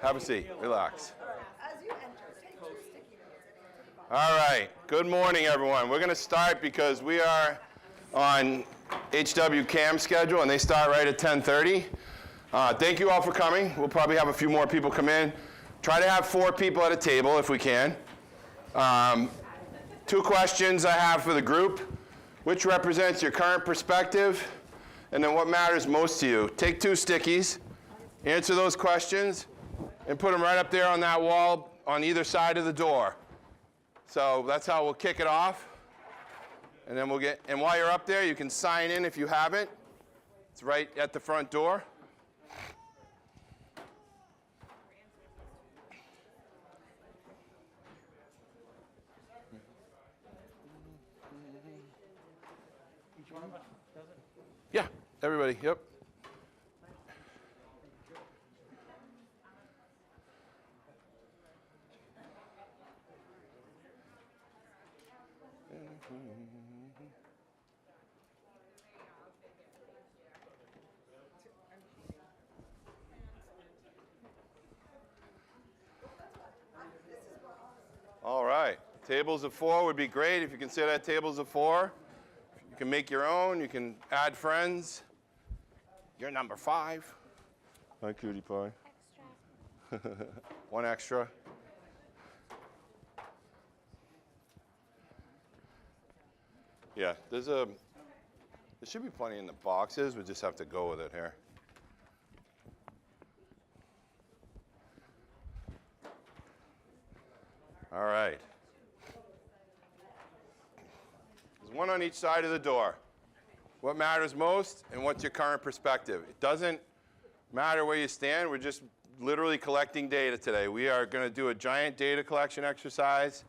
Have a seat. Relax. As you enter, take 2 sticky notes. All right. Good morning, everyone. We're going to start because we are on HW CAM schedule, and they start right at 10:30. Thank you all for coming. We'll probably have a few more people come in. Try to have 4 people at a table if we can. 2 questions I have for the group. Which represents your current perspective? And then what matters most to you? Take 2 stickies, answer those questions, and put them right up there on that wall on either side of the door. So that's how we'll kick it off. And then and while you're up there, you can sign in if you haven't. It's right at the front door. Yeah, everybody, yep. All right, tables of 4 would be great if you can sit at tables of 4. You can make your own, you can add friends. You're number 5. Hi, cutie pie. Extra. 1 extra. Yeah, there should be plenty in the boxes. We just have to go with it here. All right. There's 1 on each side of the door. What matters most and what's your current perspective? It doesn't matter where you stand. We're just literally collecting data today. We are going to do a giant data collection exercise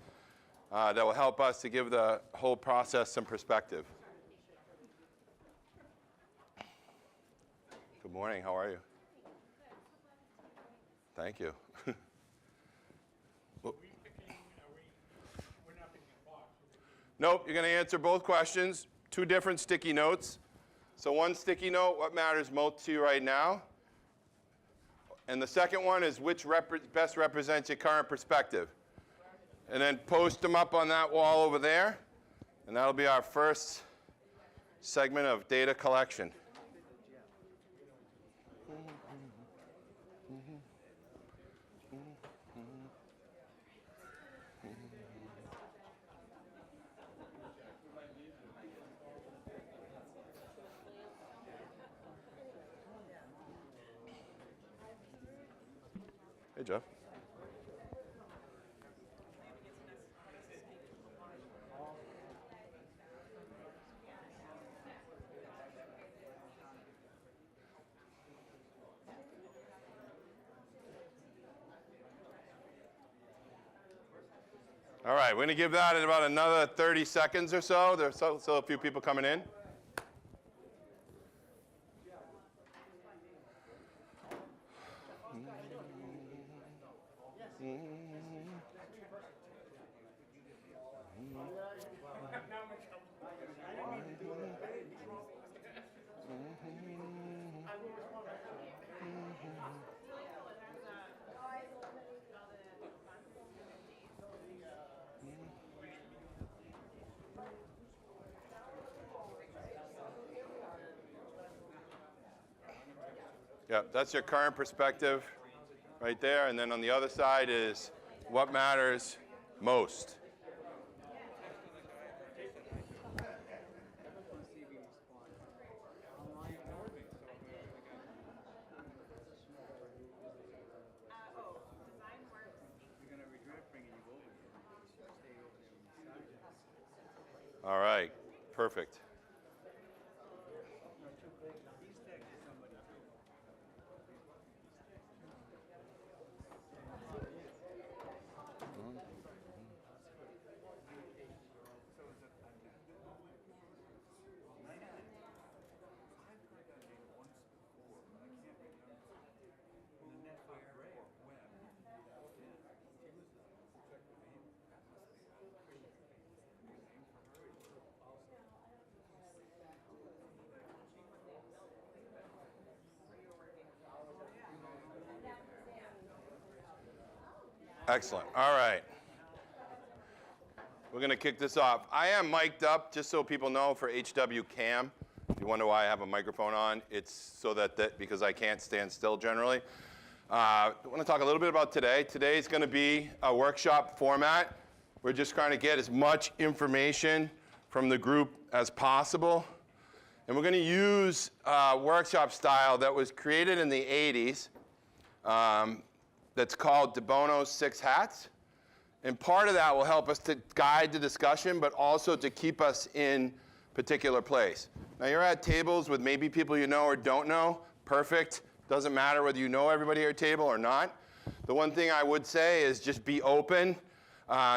that will help us to give the whole process some perspective. Good morning. How are you? Thank you. Nope, you're going to answer both questions. 2 different sticky notes. So 1 sticky note, what matters most to you right now? And the second one is which best represents your current perspective. And then post them up on that wall over there. And that'll be our first segment of data collection. Hey, Jeff. All right, we're going to give that in about another 30 seconds or so. There's still a few people coming in. Yep, that's your current perspective right there. And then on the other side is what matters most. All right, perfect. Excellent. All right. We're going to kick this off. I am mic'd up, just so people know, for HW Cam. If you wonder why I have a microphone on, it's so that because I can't stand still generally. I want to talk a little bit about today. Today is going to be a workshop format. We're just trying to get as much information from the group as possible. And we're going to use workshop style that was created in the 80s that's called DeBono's 6 Hats. And part of that will help us to guide the discussion, but also to keep us in particular place. Now, you're at tables with maybe people you know or don't know. Perfect. Doesn't matter whether you know everybody at your table or not. The one thing I would say is just be open.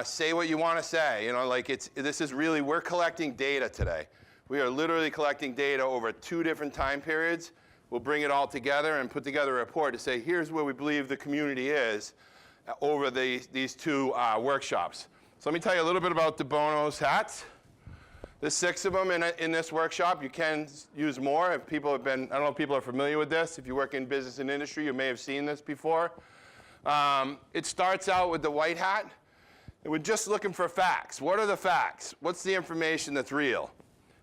Say what you want to say. You know, like this is really, we're collecting data today. We are literally collecting data over 2 different time periods. We'll bring it all together and put together a report to say, here's where we believe the community is over these 2 workshops. So let me tell you a little bit about DeBono's hats. There's 6 of them in this workshop. You can use more if people have been, I don't know if people are familiar with this. If you work in business and industry, you may have seen this before. It starts out with the white hat. And we're just looking for facts. What are the facts? What's the information that's real?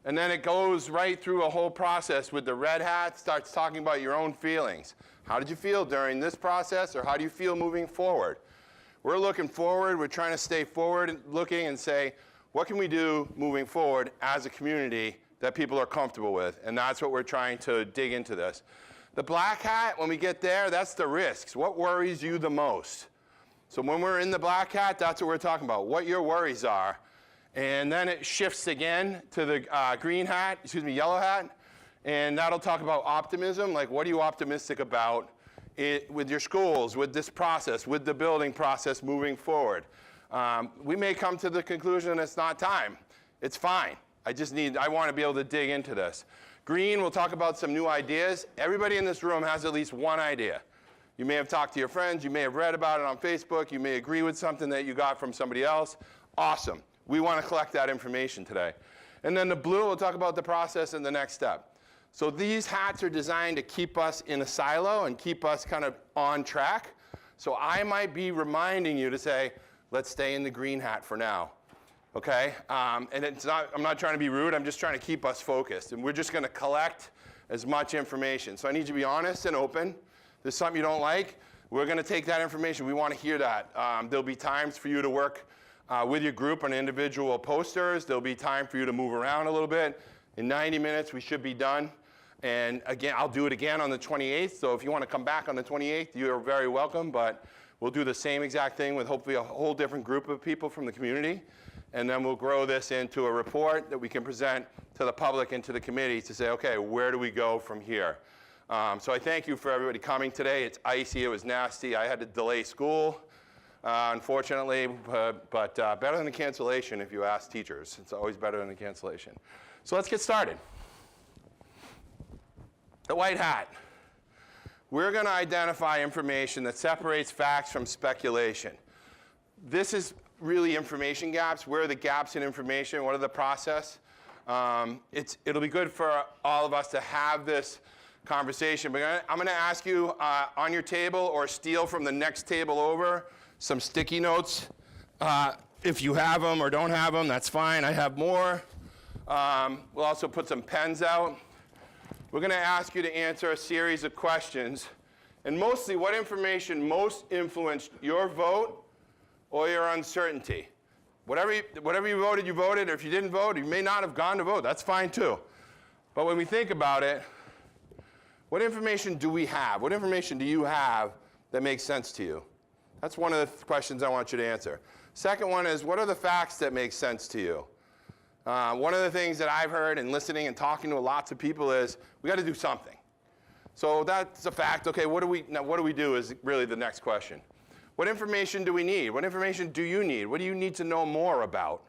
And then it goes right through a whole process with the red hat, starts talking about your own feelings. How did you feel during this process, or how do you feel moving forward? We're looking forward. We're trying to stay forward and looking and say, what can we do moving forward as a community that people are comfortable with? And that's what we're trying to dig into this. The black hat, when we get there, that's the risks. What worries you the most? So when we're in the black hat, that's what we're talking about, what your worries are. And then it shifts again to the yellow hat. And that'll talk about optimism, like what are you optimistic about with your schools, with this process, with the building process moving forward. We may come to the conclusion it's not time. It's fine. I want to be able to dig into this. Green, we'll talk about some new ideas. Everybody in this room has at least one idea. You may have talked to your friends. You may have read about it on Facebook. You may agree with something that you got from somebody else. Awesome. We want to collect that information today. And then the blue, we'll talk about the process and the next step. So these hats are designed to keep us in a silo and keep us kind of on track. So I might be reminding you to say, let's stay in the green hat for now, okay? And I'm not trying to be rude, I'm just trying to keep us focused. And we're just gonna collect as much information. So I need you to be honest and open. If there's something you don't like, we're gonna take that information. We wanna hear that. There'll be times for you to work with your group on individual posters. There'll be time for you to move around a little bit. In 90 minutes, we should be done. And again, I'll do it again on the 28th. So if you want to come back on the 28th, you're very welcome. But we'll do the same exact thing with hopefully a whole different group of people from the community. And then we'll grow this into a report that we can present to the public and to the committee to say, okay, where do we go from here? So I thank you for everybody coming today. It's icy. It was nasty. I had to delay school, unfortunately. But better than the cancellation if you ask teachers. It's always better than the cancellation. So let's get started. The white hat. We're going to identify information that separates facts from speculation. This is really information gaps. Where are the gaps in information? What are the process? It'll be good for all of us to have this conversation. But I'm going to ask you on your table or steal from the next table over some sticky notes. If you have them or don't have them, that's fine. I have more. We'll also put some pens out. We're going to ask you to answer a series of questions. And mostly, what information most influenced your vote or your uncertainty? Whatever you voted, you voted. Or if you didn't vote, you may not have gone to vote. That's fine, too. But when we think about it, what information do we have? What information do you have that makes sense to you? That's one of the questions I want you to answer. Second one is, what are the facts that make sense to you? One of the things that I've heard in listening and talking to lots of people is, we got to do something. So that's a fact. Okay, what do we do is really the next question. What information do we need? What information do you need? What do you need to know more about?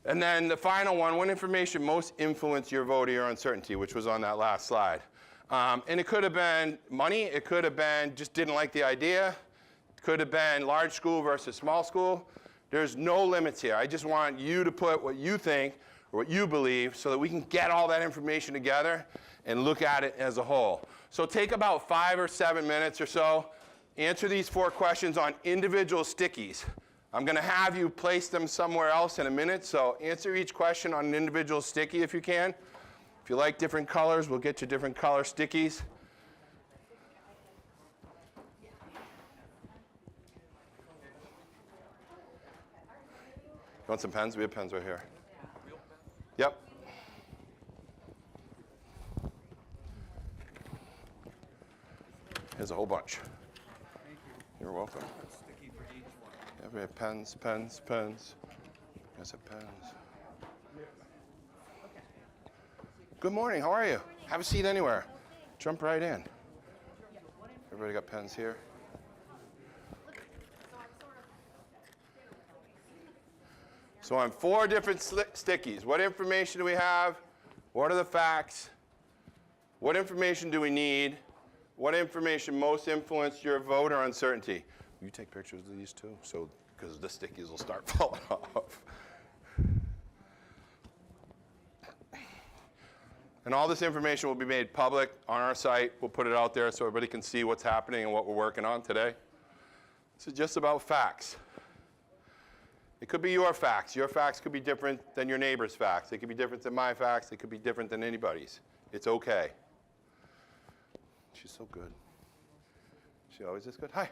And then the final one, what information most influenced your vote or your uncertainty, which was on that last slide. And it could have been money. It could have been just didn't like the idea. It could have been large school versus small school. There's no limits here. I just want you to put what you think or what you believe so that we can get all that information together and look at it as a whole. So take about 5 or 7 minutes or so. answer these 4 questions on individual stickies. I'm going to have you place them somewhere else in a minute, so answer each question on an individual sticky if you can. If you like different colors, we'll get you different color stickies. You want some pens? We have pens right here. Yep. Here's a whole bunch. You're welcome. Yeah, we have pens, pens, pens. There's a pens. Good morning, how are you? Have a seat anywhere. Jump right in. Everybody got pens here? So on 4 different stickies, what information do we have? What are the facts? What information do we need? What information most influenced your vote or uncertainty? Will you take pictures of these too? So, because the stickies will start falling off. And all this information will be made public on our site. We'll put it out there so everybody can see what's happening and what we're working on today. This is just about facts. It could be your facts. Your facts could be different than your neighbor's facts. They could be different than my facts. They could be different than anybody's. It's okay. She's so good. She always is good. Hi.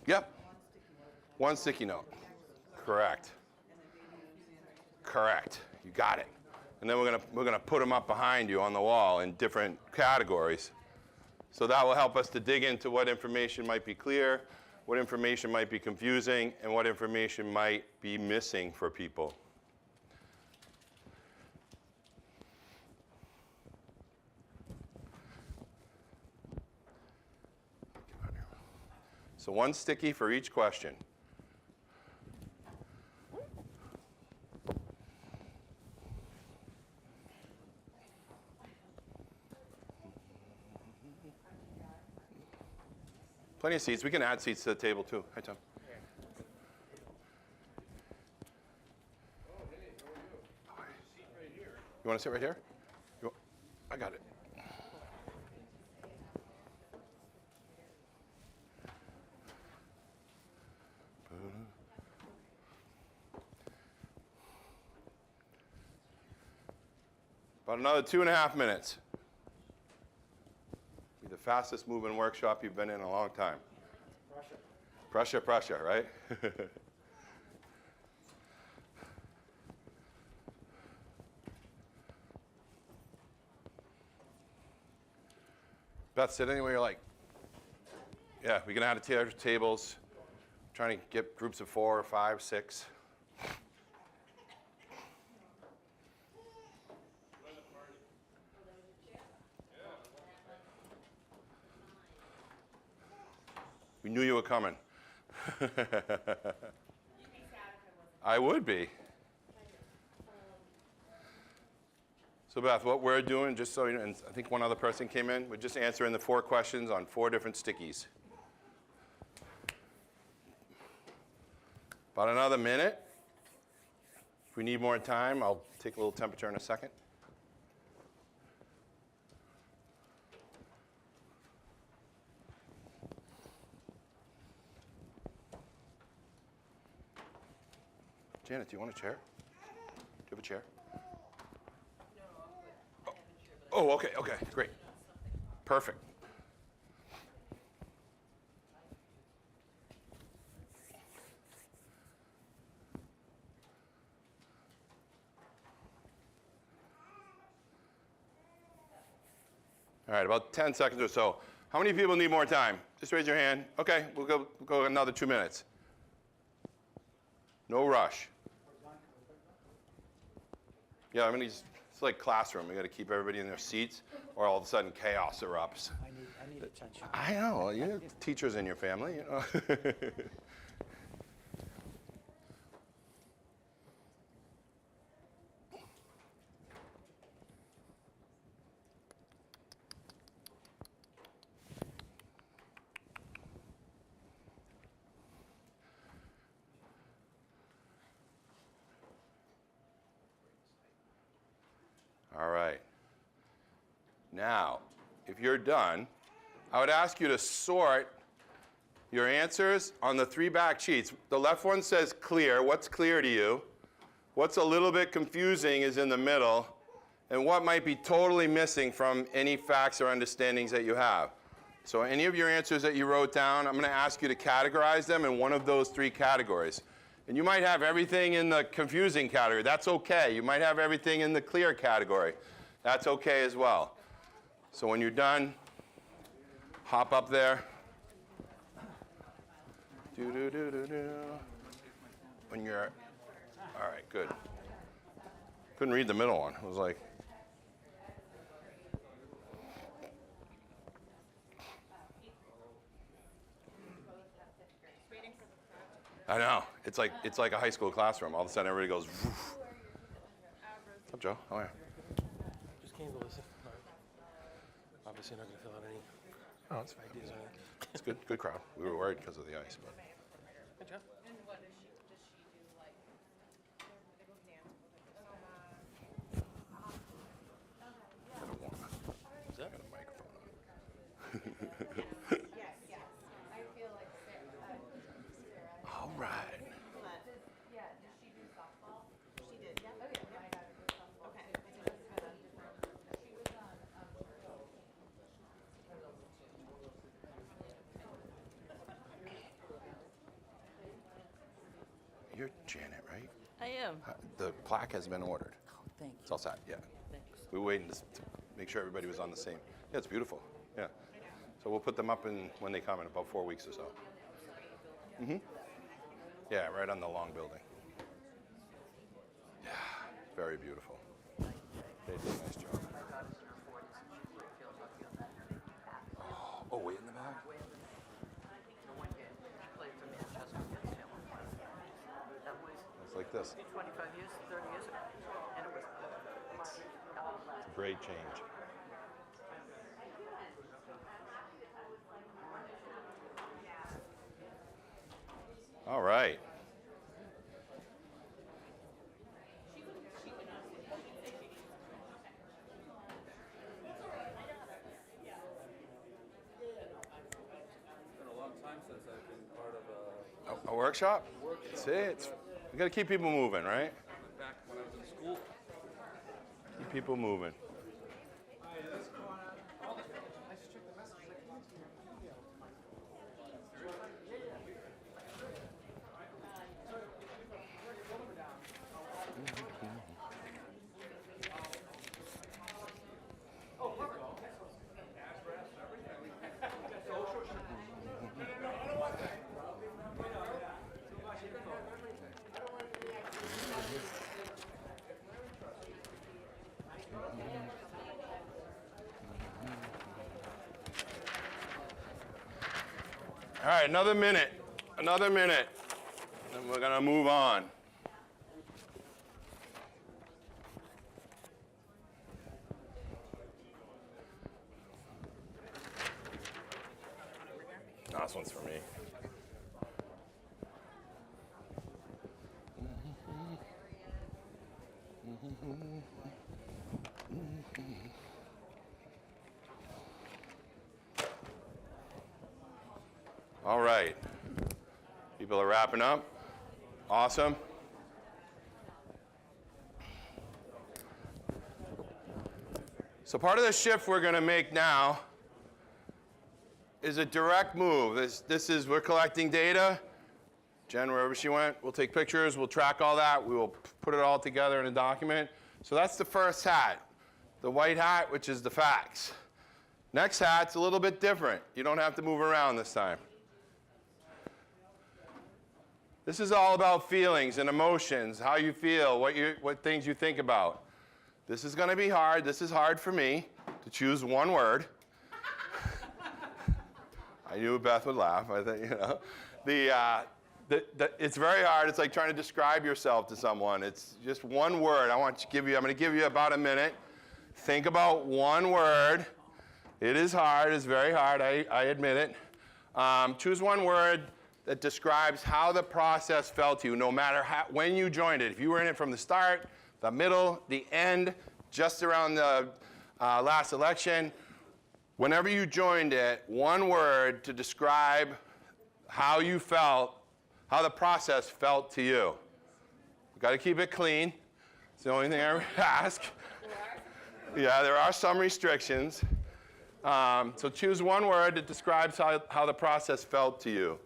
Yep. 1 sticky note. Correct. Correct. You got it. And then we're gonna put them up behind you on the wall in different categories. So that will help us to dig into what information might be clear, what information might be confusing, and what information might be missing for people. So 1 sticky for each question. Plenty of seats. We can add seats to the table too. Hi, Tom. You want to sit right here? I got it. About another 2.5 minutes. Be the fastest moving workshop you've been in a long time. Prussia, Prussia, right? Beth, sit anywhere you like. Yeah, we can add tables. Trying to get groups of 4 or 5, 6. We knew you were coming. I would be. So Beth, what we're doing, just so you know, and I think one other person came in, we're just answering the 4 questions on 4 different stickies. About another minute. If we need more time, I'll take a little temperature in a second. Janet, do you want a chair? Do you have a chair? Oh, okay, okay, great. Perfect. All right, about 10 seconds or so. How many people need more time? Just raise your hand. Okay, we'll go another 2 minutes. No rush. Yeah, I mean, it's like classroom. We got to keep everybody in their seats, or all of a sudden chaos erupts. I need attention. I know. You have teachers in your family, you know. All right. Now, if you're done, I would ask you to sort your answers on the 3 back sheets. The left one says clear. What's clear to you? What's a little bit confusing is in the middle, and what might be totally missing from any facts or understandings that you have. So any of your answers that you wrote down, I'm going to ask you to categorize them in one of those 3 categories. And you might have everything in the confusing category. That's okay. You might have everything in the clear category. That's okay as well. So when you're done, hop up there. When you're, all right, good. Couldn't read the middle one. It was like, I know. It's like a high school classroom. All of a sudden, everybody goes, woof. What's up, Joe? How are you? Just came to listen. Obviously not going to fill out any ideas or anything. It's good, good crowd. We were worried because of the ice, but. Good job. And what does she do, like, they both dance? Is that? Got a microphone on. Yes, yes. I feel like Sarah. All right. Yeah, did she do softball? She did, yeah. Oh, yeah, my daughter did softball. Okay. She was on, You're Janet, right? I am. The plaque has been ordered. Oh, thank It's you. all set, yeah. Thanks. We were waiting to make sure everybody was on the same. Yeah, it's beautiful. Yeah. So we'll put them up when they come in about 4 weeks or so. Mm-hmm. Yeah, right on the long building. Yeah, very beautiful. They did a nice job. Oh, way in the back? It's like this. 25 years, 30 years ago, and it was It's a great change. All right. Been a long time since I've been part of A workshop? That's it. We got to keep people moving, right? back when I was in school. Keep people moving. All right, another minute, and we're gonna move on. No, this one's for me. All right. People are wrapping up. Awesome. So part of the shift we're going to make now is a direct move. This is, we're collecting data. Jen, wherever she went, we'll take pictures, we'll track all that, we will put it all together in a document. So that's the first hat, the white hat, which is the facts. Next hat's a little bit different. You don't have to move around this time. This is all about feelings and emotions, how you feel, what things you think about. This is going to be hard. This is hard for me to choose one word. I knew Beth would laugh. I think, you know, it's very hard. It's like trying to describe yourself to someone. It's just one word. I'm going to give you about a minute. Think about one word. It is hard. It's very hard. I admit it. Choose one word that describes how the process felt to you, no matter when you joined it. If you were in it from the start, the middle, the end, just around the last election. Whenever you joined it, one word to describe how you felt, how the process felt to you. Got to keep it clean. It's the only thing I ask. Yeah, there are some restrictions. So choose one word that describes how the process felt to you.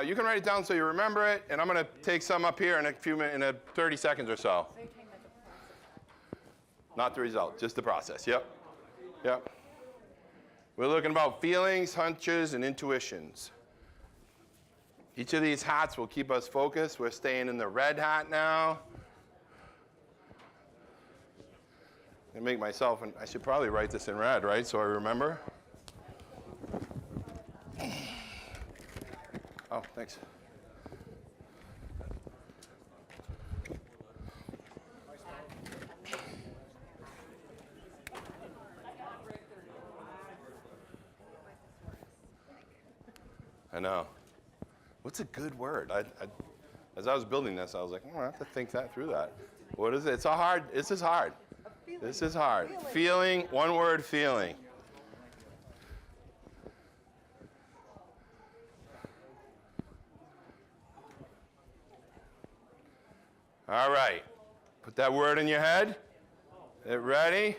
You can write it down so you remember it, and I'm going to take some up here in a few minutes, in 30 seconds or so. Not the result, just the process. Yep. Yep. We're looking about feelings, hunches, and intuitions. Each of these hats will keep us focused. We're staying in the red hat now. I make myself, and I should probably write this in red, right, so I remember. Oh, thanks. I know. What's a good word? As I was building this, I was like, I have to think that through that. What is it? It's a hard, this is hard. This is hard. Feeling, one word, feeling. All right. Put that word in your head. Get ready?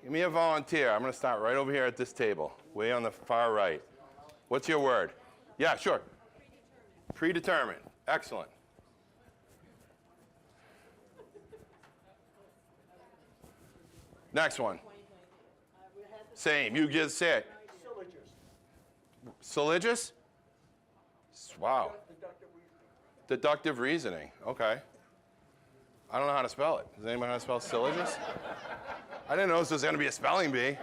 Give me a volunteer. I'm going to start right over here at this table, way on the far right. What's your word? Yeah, sure. Predetermined. Excellent. Next one. Same. You just say it. Syllogism? Wow. Deductive reasoning. Okay. I don't know how to spell it. Does anybody know how to spell syllogism? I didn't know this was going to be a spelling bee.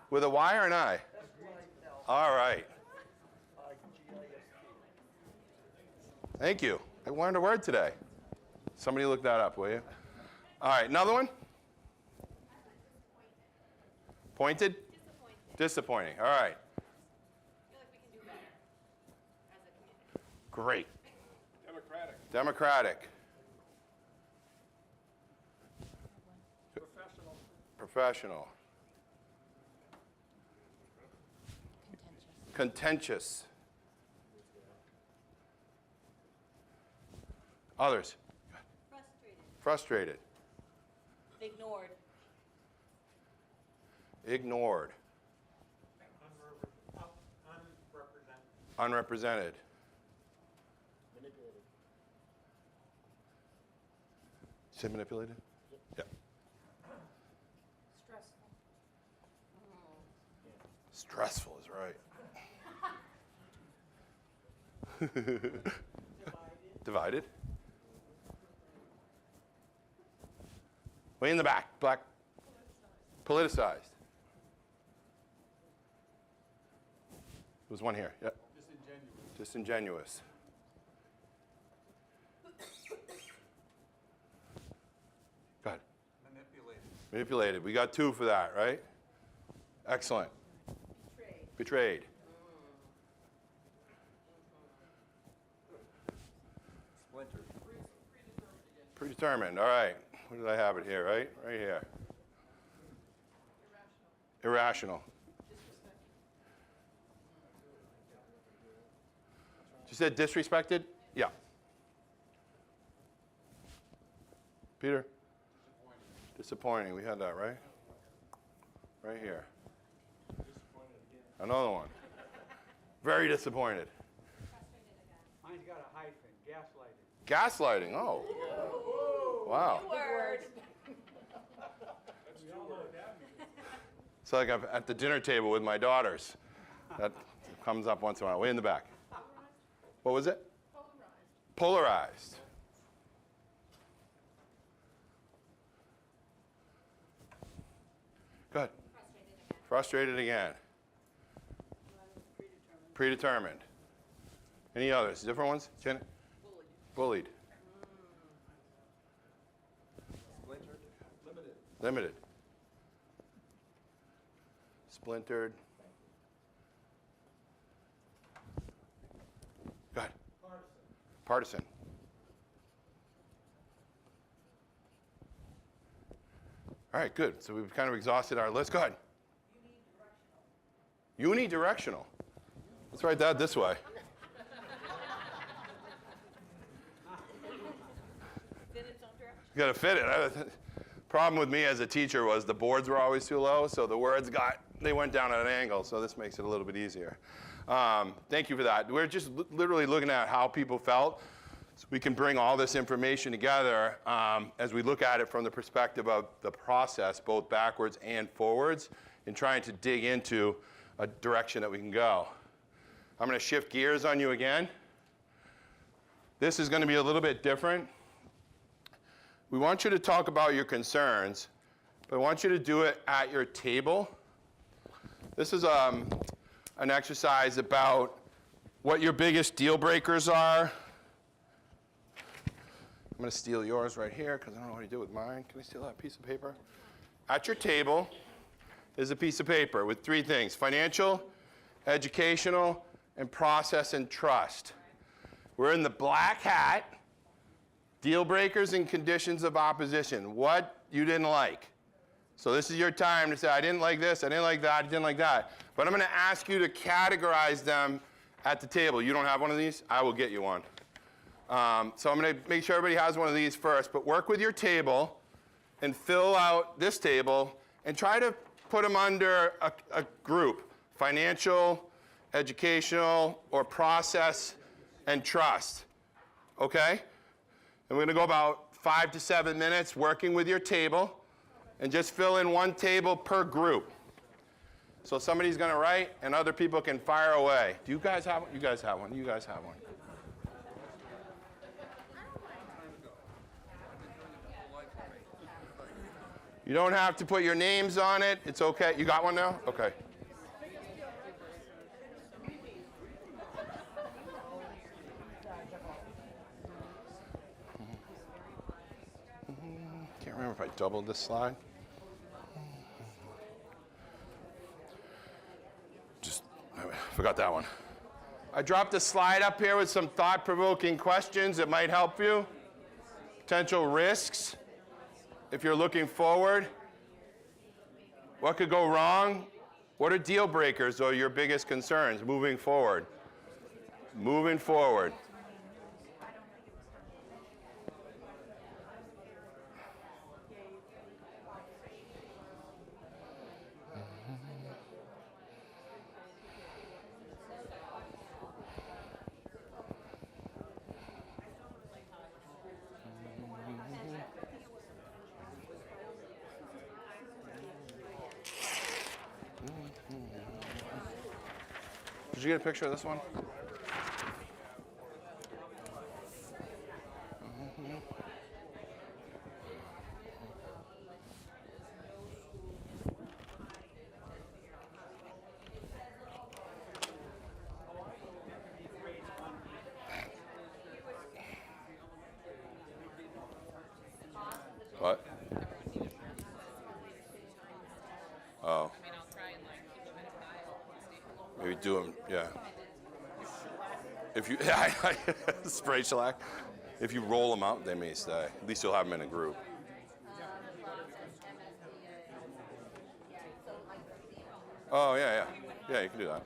With a Y or an I? All right. Thank you. I learned a word today. Somebody look that up, will you? All right, another one? Pointed? Disappointing. All right. Great. Democratic. Professional. Contentious. Others. Frustrated. Ignored. Ignored. Unrepresented. Say manipulated? Yeah. Stressful is right. Divided. Way in the back, black. Politicized. There's one here. Yep. Disingenuous. Go ahead. Manipulated. We got 2 for that, right? Excellent. Betrayed. Splintered. Predetermined. All right. Where did I have it here, right? Right here. Irrational. You said disrespected? Yeah. Peter? Disappointing. We had that, right? Right here. Another one. Very disappointed. Mine's got a hyphen, gaslighting. Gaslighting. Oh. Wow. Word. It's like I'm at the dinner table with my daughters. That comes up once in a while. Way in the back. What was it? Polarized. Go ahead. Frustrated again. Predetermined. Any others? Different ones? Jen? Bullied. Splintered. Limited. Limited. Splintered. Go ahead. Partisan. All right, good. So we've kind of exhausted our list. Go ahead. Unidirectional. Let's write that this way. You got to fit it. Problem with me as a teacher was the boards were always too low, so the words they went down at an angle, so this makes it a little bit easier. Thank you for that. We're just literally looking at how people felt, so we can bring all this information together as we look at it from the perspective of the process, both backwards and forwards, and trying to dig into a direction that we can go. I'm going to shift gears on you again. This is going to be a little bit different. We want you to talk about your concerns, but I want you to do it at your table. This is an exercise about what your biggest deal breakers are. I'm going to steal yours right here because I don't know what to do with mine. Can I steal that piece of paper? At your table is a piece of paper with 3 things: financial, educational, and process and trust. We're in the black hat. Deal breakers and conditions of opposition. What you didn't like. So this is your time to say, I didn't like this, I didn't like that, I didn't like that. But I'm going to ask you to categorize them at the table. You don't have one of these? I will get you one. So I'm going to make sure everybody has one of these first. But work with your table and fill out this table and try to put them under a group: financial, educational, or process and trust. Okay? And we're going to go about 5 to 7 minutes working with your table, and just fill in one table per group. So somebody's going to write, and other people can fire away. Do you guys have one? You guys have one. You guys have one. You don't have to put your names on it. It's okay. You got one now? Okay. Can't remember if I doubled this slide. I forgot that one. I dropped a slide up here with some thought-provoking questions that might help you. Potential risks, if you're looking forward. What could go wrong? What are deal breakers or your biggest concerns moving forward? Moving forward. Did you get a picture of this one? What? Oh. Maybe do them, yeah. If you, spray shellac. If you roll them out, they may stay. At least you'll have them in a group. Oh, yeah, yeah. Yeah, you can do that.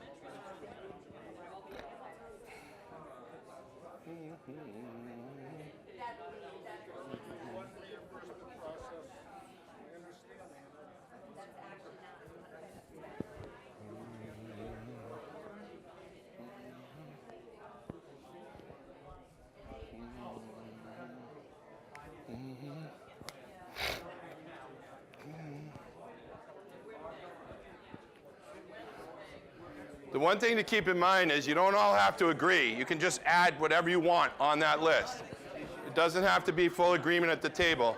The one thing to keep in mind is you don't all have to agree. You can just add whatever you want on that list. It doesn't have to be full agreement at the table.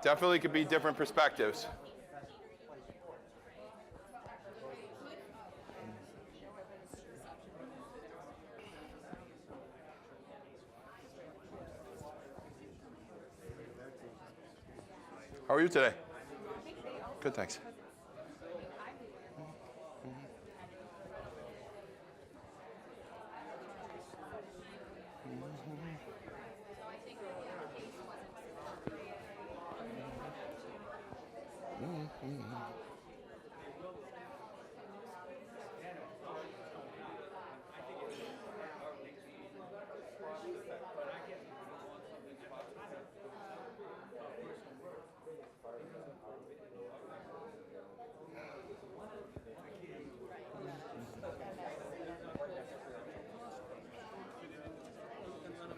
Definitely could be different perspectives. How are you today? Good, thanks.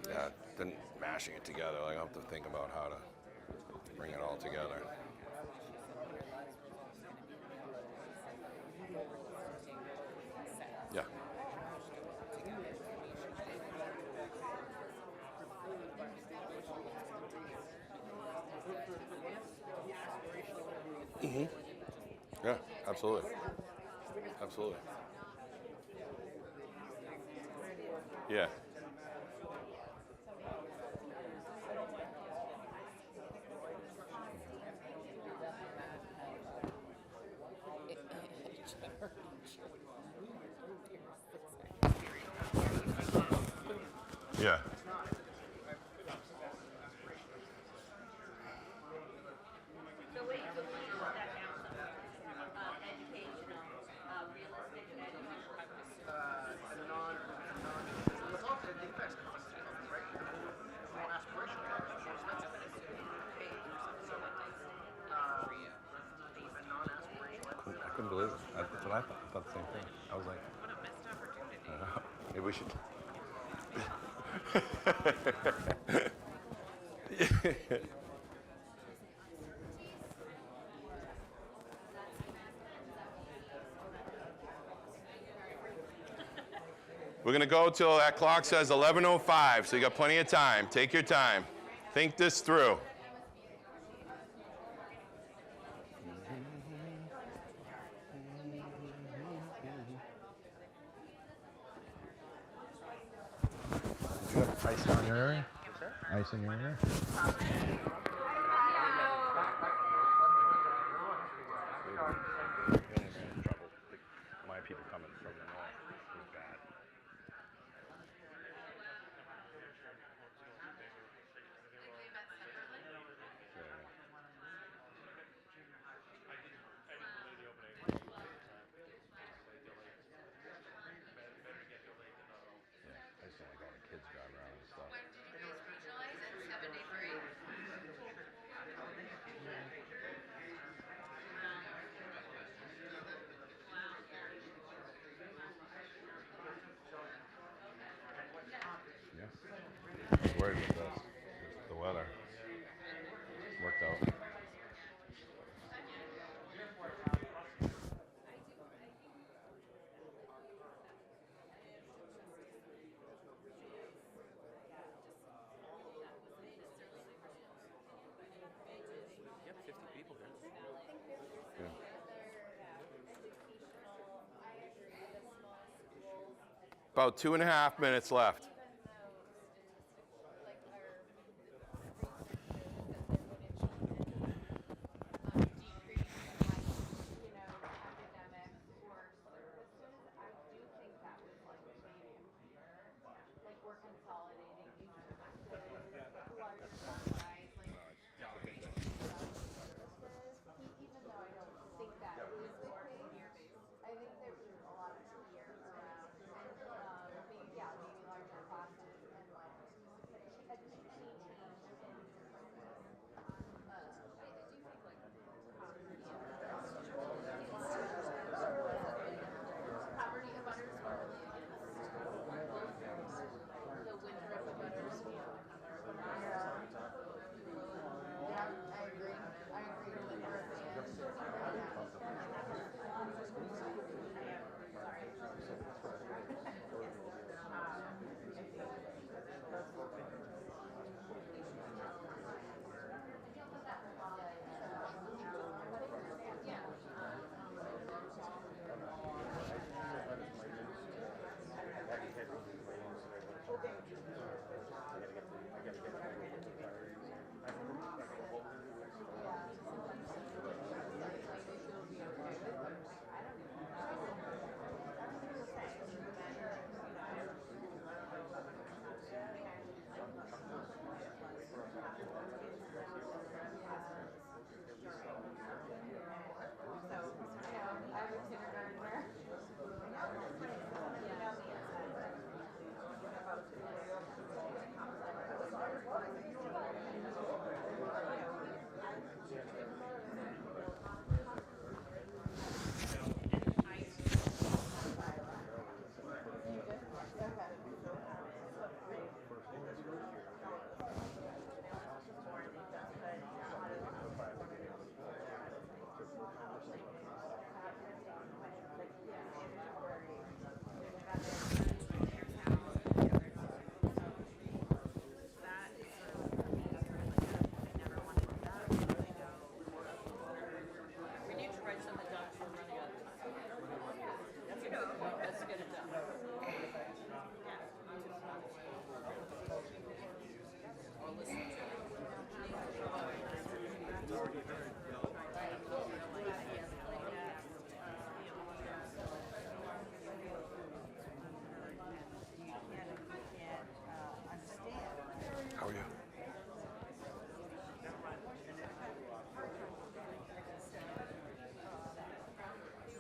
Yeah, then mashing it together. Like, I'll have to think about how to bring it all together. Yeah. Yeah, absolutely. Absolutely. Yeah. Yeah. So wait, so we use that down somewhere, educational, realistic and I couldn't believe it. That's what I thought. I thought the same thing. I was like, What a missed opportunity. maybe we should. We're going to go till that clock says 11:05, so you got plenty of time. Take your time. Think this through. Ice on your area? Ice in your area? My people coming from the north is bad. I just don't like all the kids driving around and stuff. When did you guys regionalize it? 73? Yeah. I was worried with this. The weather. Worked out. Yep, 50 people here. About 2.5 minutes left. I think there's a lot of fear around, maybe larger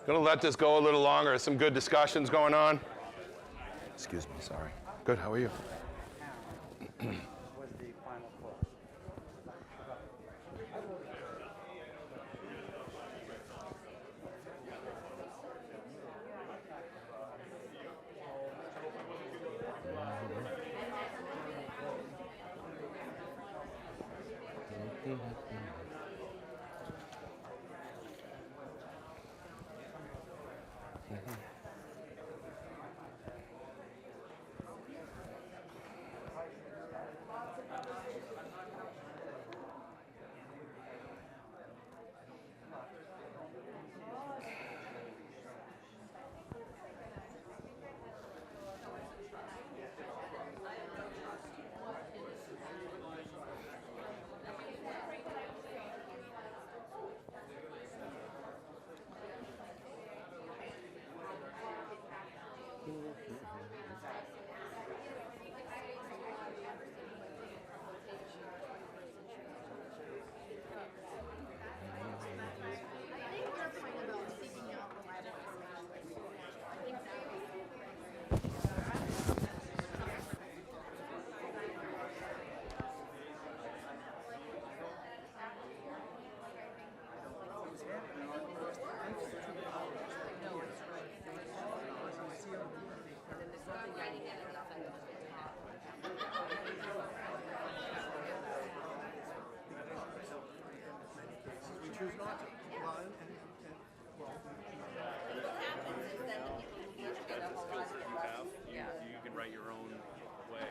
Gonna let this go a little longer. Some good discussions going on. Excuse me, sorry. Good, how are you? Was the final call. You can write your own way.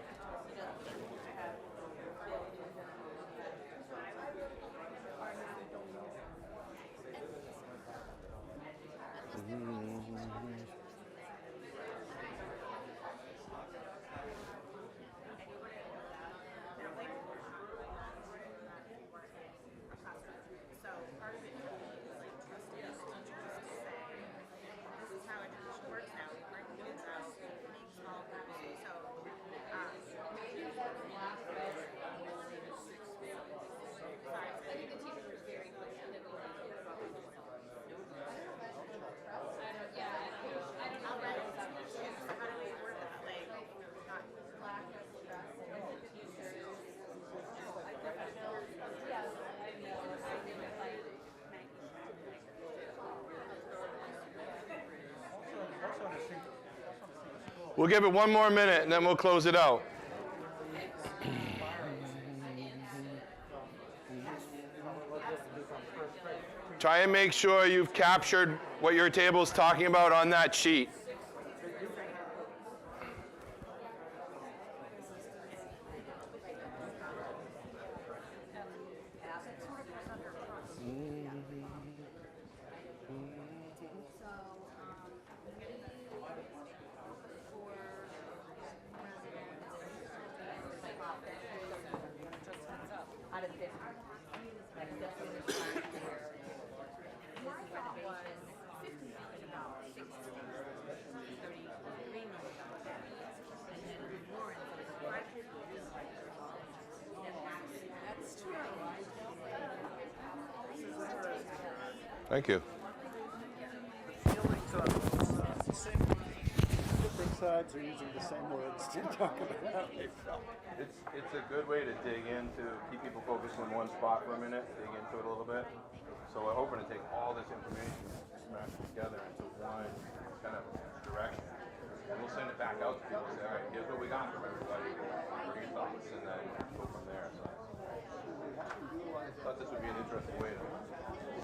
So part of it is like trustees, don't you just say, this is how education works now, we break kids out, make small groups, so, maybe I'll let it choose, how do we work that, like, not We'll give it one more minute and then we'll close it out. Try and make sure you've captured what your table is talking about on that sheet. Out of 50. Like definition here. My thought was $50 million, $63 million. And then Warren for the private. That's true. Thank you. Both sides are using the same words to talk about how they felt. It's a good way to dig into, keep people focused in one spot for a minute, dig into it a little bit. So we're hoping to take all this information, smash it together into one kind of direction. And we'll send it back out to people and say, all right, here's what we got from everybody. What are your thoughts? And then go from there. So I thought this would be an interesting way to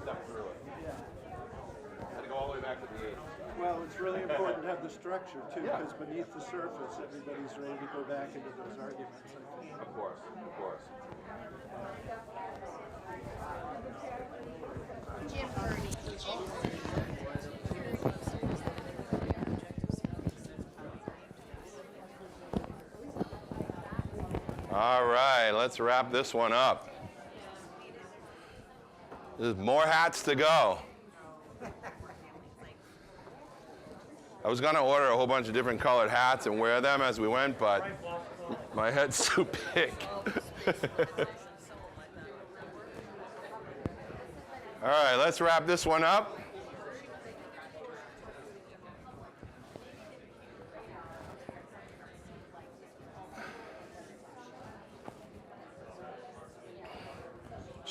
step through it. Had to go all the way back to the 80s. Well, it's really important to have the structure too, because beneath the surface, everybody's ready to go back into those arguments, I think. Of course, of course. Jim Birdie. All right, let's wrap this one up. There's more hats to go. I was gonna order a whole bunch of different colored hats and wear them as we went, but my head's too big. All right, let's wrap this one up.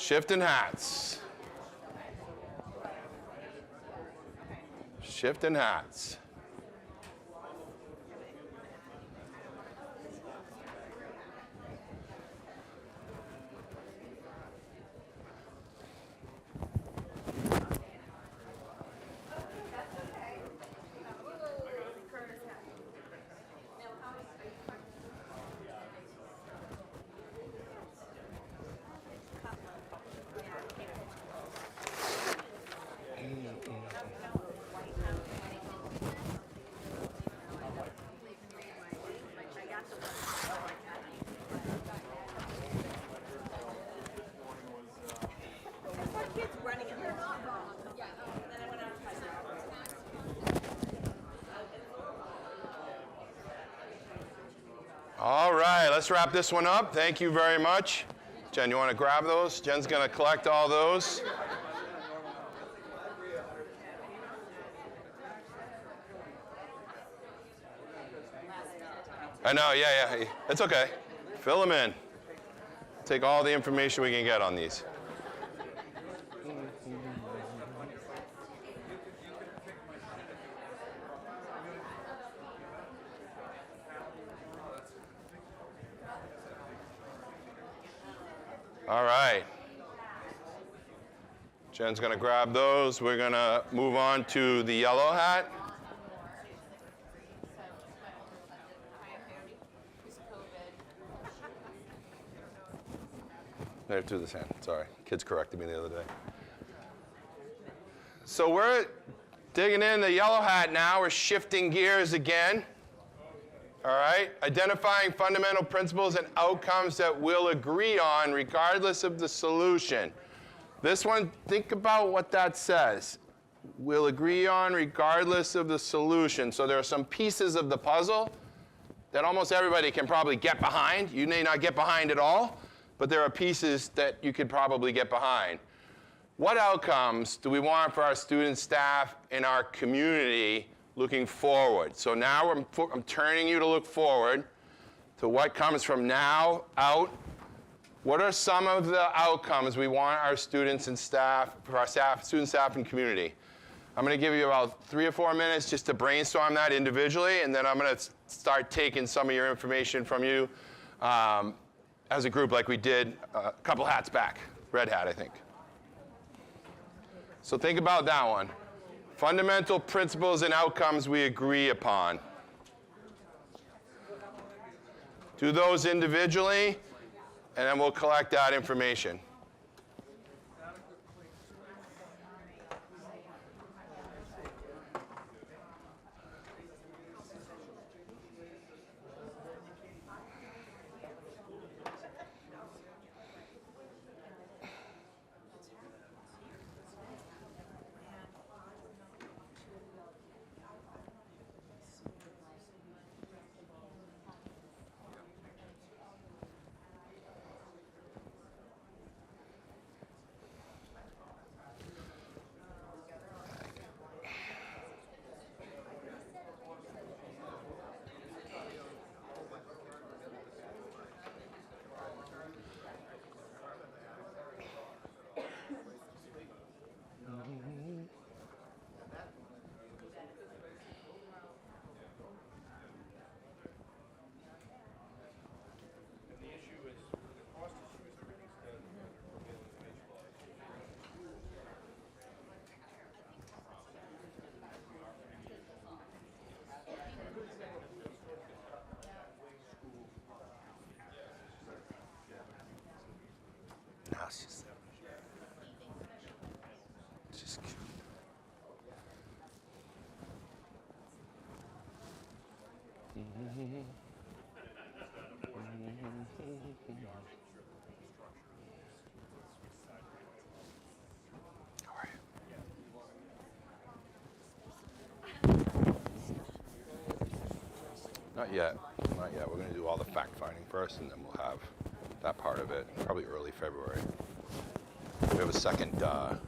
Shifting hats. Shifting hats. Kids running in there. And then I went out to my All right, let's wrap this one up. Thank you very much. Jen, you want to grab those? Jen's going to collect all those. I know, yeah. It's okay. Fill them in. Take all the information we can get on these. All right. Jen's going to grab those. We're going to move on to the yellow hat. I have to do this hand. Sorry. Kids corrected me the other day. So we're digging in the yellow hat now. We're shifting gears again. All right? Identifying fundamental principles and outcomes that we'll agree on regardless of the solution. This one, think about what that says. We'll agree on regardless of the solution. So there are some pieces of the puzzle that almost everybody can probably get behind. You may not get behind at all, but there are pieces that you could probably get behind. What outcomes do we want for our students, staff, and our community looking forward? So now I'm turning you to look forward to what comes from now out. What are some of the outcomes we want our students and staff, for our staff, student, staff, and community? I'm going to give you about 3 or 4 minutes just to brainstorm that individually, and then I'm going to start taking some of your information from you as a group like we did a couple hats back. Red hat, I think. So think about that one. Fundamental principles and outcomes we agree upon. Do those individually, and then we'll collect that information. It's just cute. How are you? Not yet. Not yet. We're going to do all the fact finding first, and then we'll have that part of it probably early February. We have a second workshop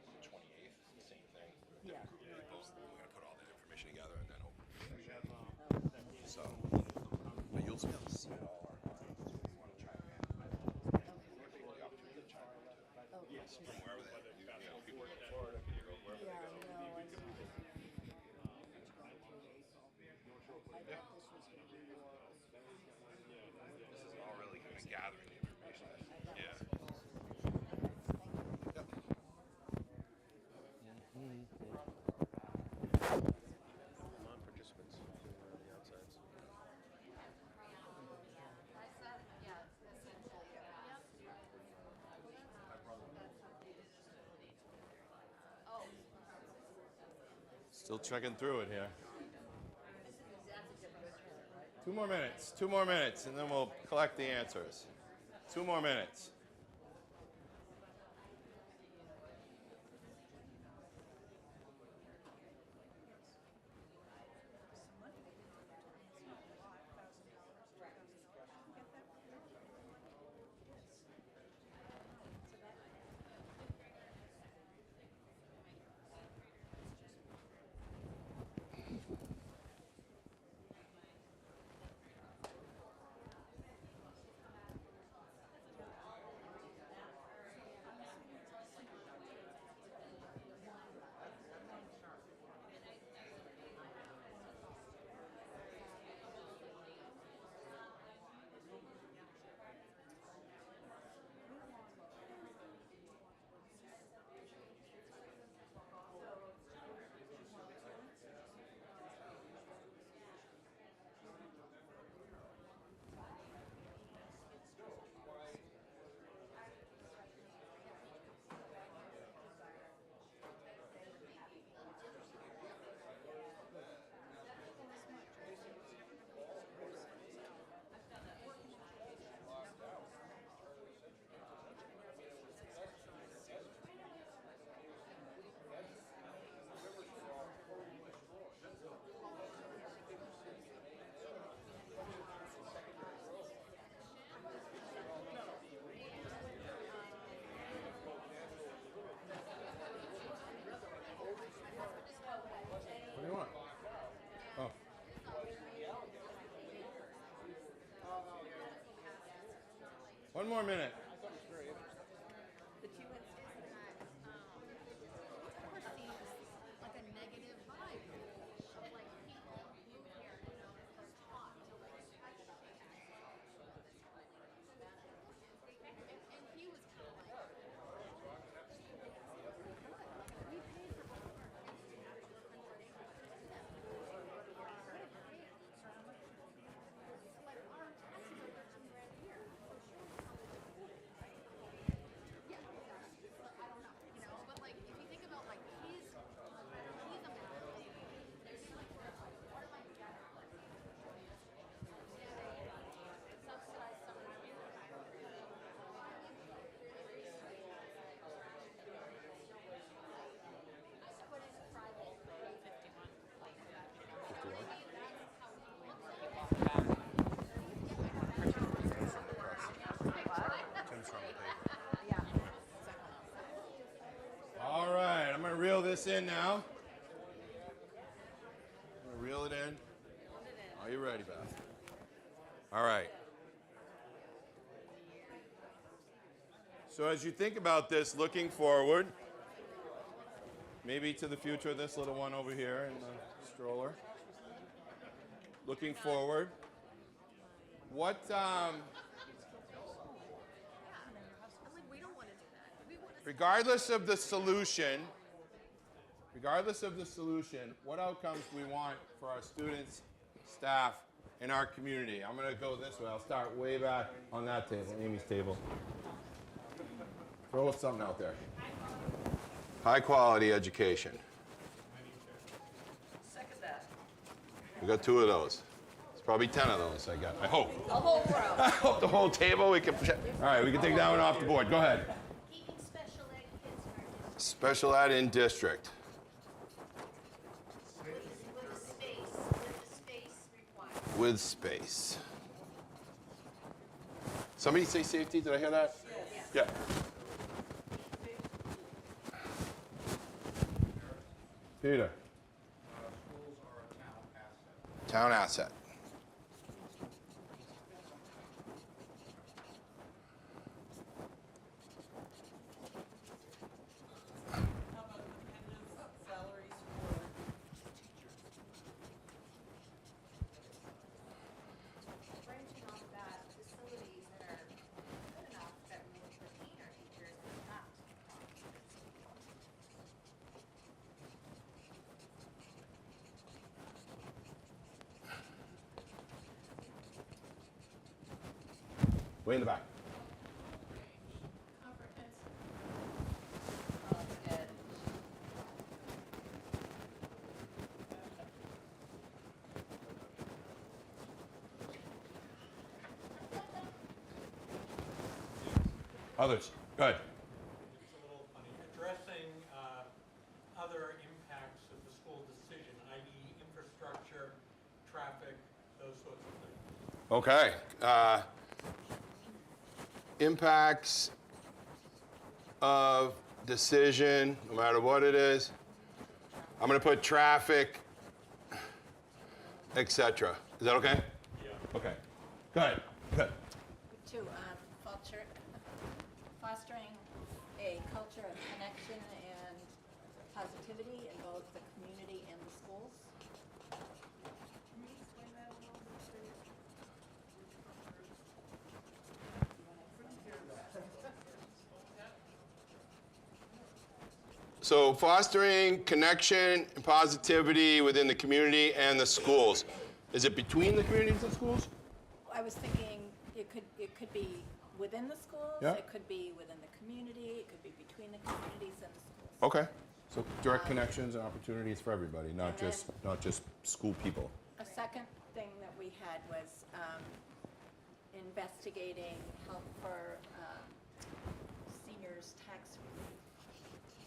on the 28th, same thing. Yeah. We're going to put all that information together and then open. So, but you'll be able to see it all. just gathering the information. Yeah. Non-participants who are on the outsides. Still checking through it here. 2 more minutes, 2 more minutes, and then we'll collect the answers. 2 more minutes. What do you want? Oh. One more minute. The two instances that it seems like a negative vibe of like people move here, you know, are taught to like and he was kind of like we paid for both of our kids to have to like our taxes are $13,000 a year. Yeah, exactly. But I don't know, you know. But like, if you think about like he's a man. There's like part of my dad. Subsidize some of I put in private 51. Like that. 51. Tim's from the paper. All right, I'm going to reel this in now. I'm going to reel it in. Are you ready, Beth? All right. So as you think about this, looking forward, maybe to the future of this little one over here in the stroller. Looking forward, what, I'm like, we don't want to do that. We want to regardless of the solution, what outcomes do we want for our students, staff, and our community? I'm going to go this way. I'll start way back on that table, Amy's table. Throw something out there. High quality education. Second that. We got 2 of those. It's probably 10 of those, I got. I hope. The whole row. I hope the whole table we can. All right, we can take that one off the board. Go ahead. keeping special ed kids in our district Special ed in district. with the space required. With space. Somebody say safety? Did I hear that? Yes. Yeah. Peter. Schools are a town asset. Town asset. How about competitive salaries for teachers? Branching off that, facilities that are Way in the back. Others, go ahead. It's a little funny. Addressing other impacts of the school decision, i.e. infrastructure, traffic, those sorts of things. Okay. Impacts of decision, no matter what it is. I'm going to put traffic, etc. Is that okay? Yeah. Okay. Go ahead. Good. To fostering a culture of connection and positivity in both the community and the schools. Can you explain that a little bit? So fostering connection and positivity within the community and the schools. Is it between the communities and schools? I was thinking it could be within the schools, Yeah. it could be within the community, it could be between the communities and the schools. Okay. So direct connections and opportunities for everybody, not just school people. A second thing that we had was investigating help for seniors tax relief,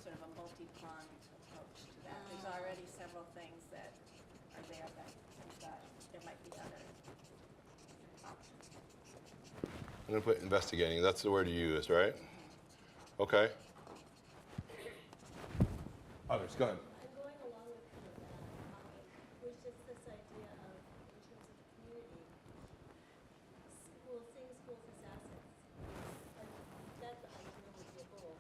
sort of a multi-pronged approach to that. There's already several things that are there, but I thought there might be other options. I'm going to put investigating. That's the word you used, right? Okay. Others, go ahead. I'm going along with kind of that, was just this idea of, in terms of the community, seeing schools as assets. That I know would be a goal,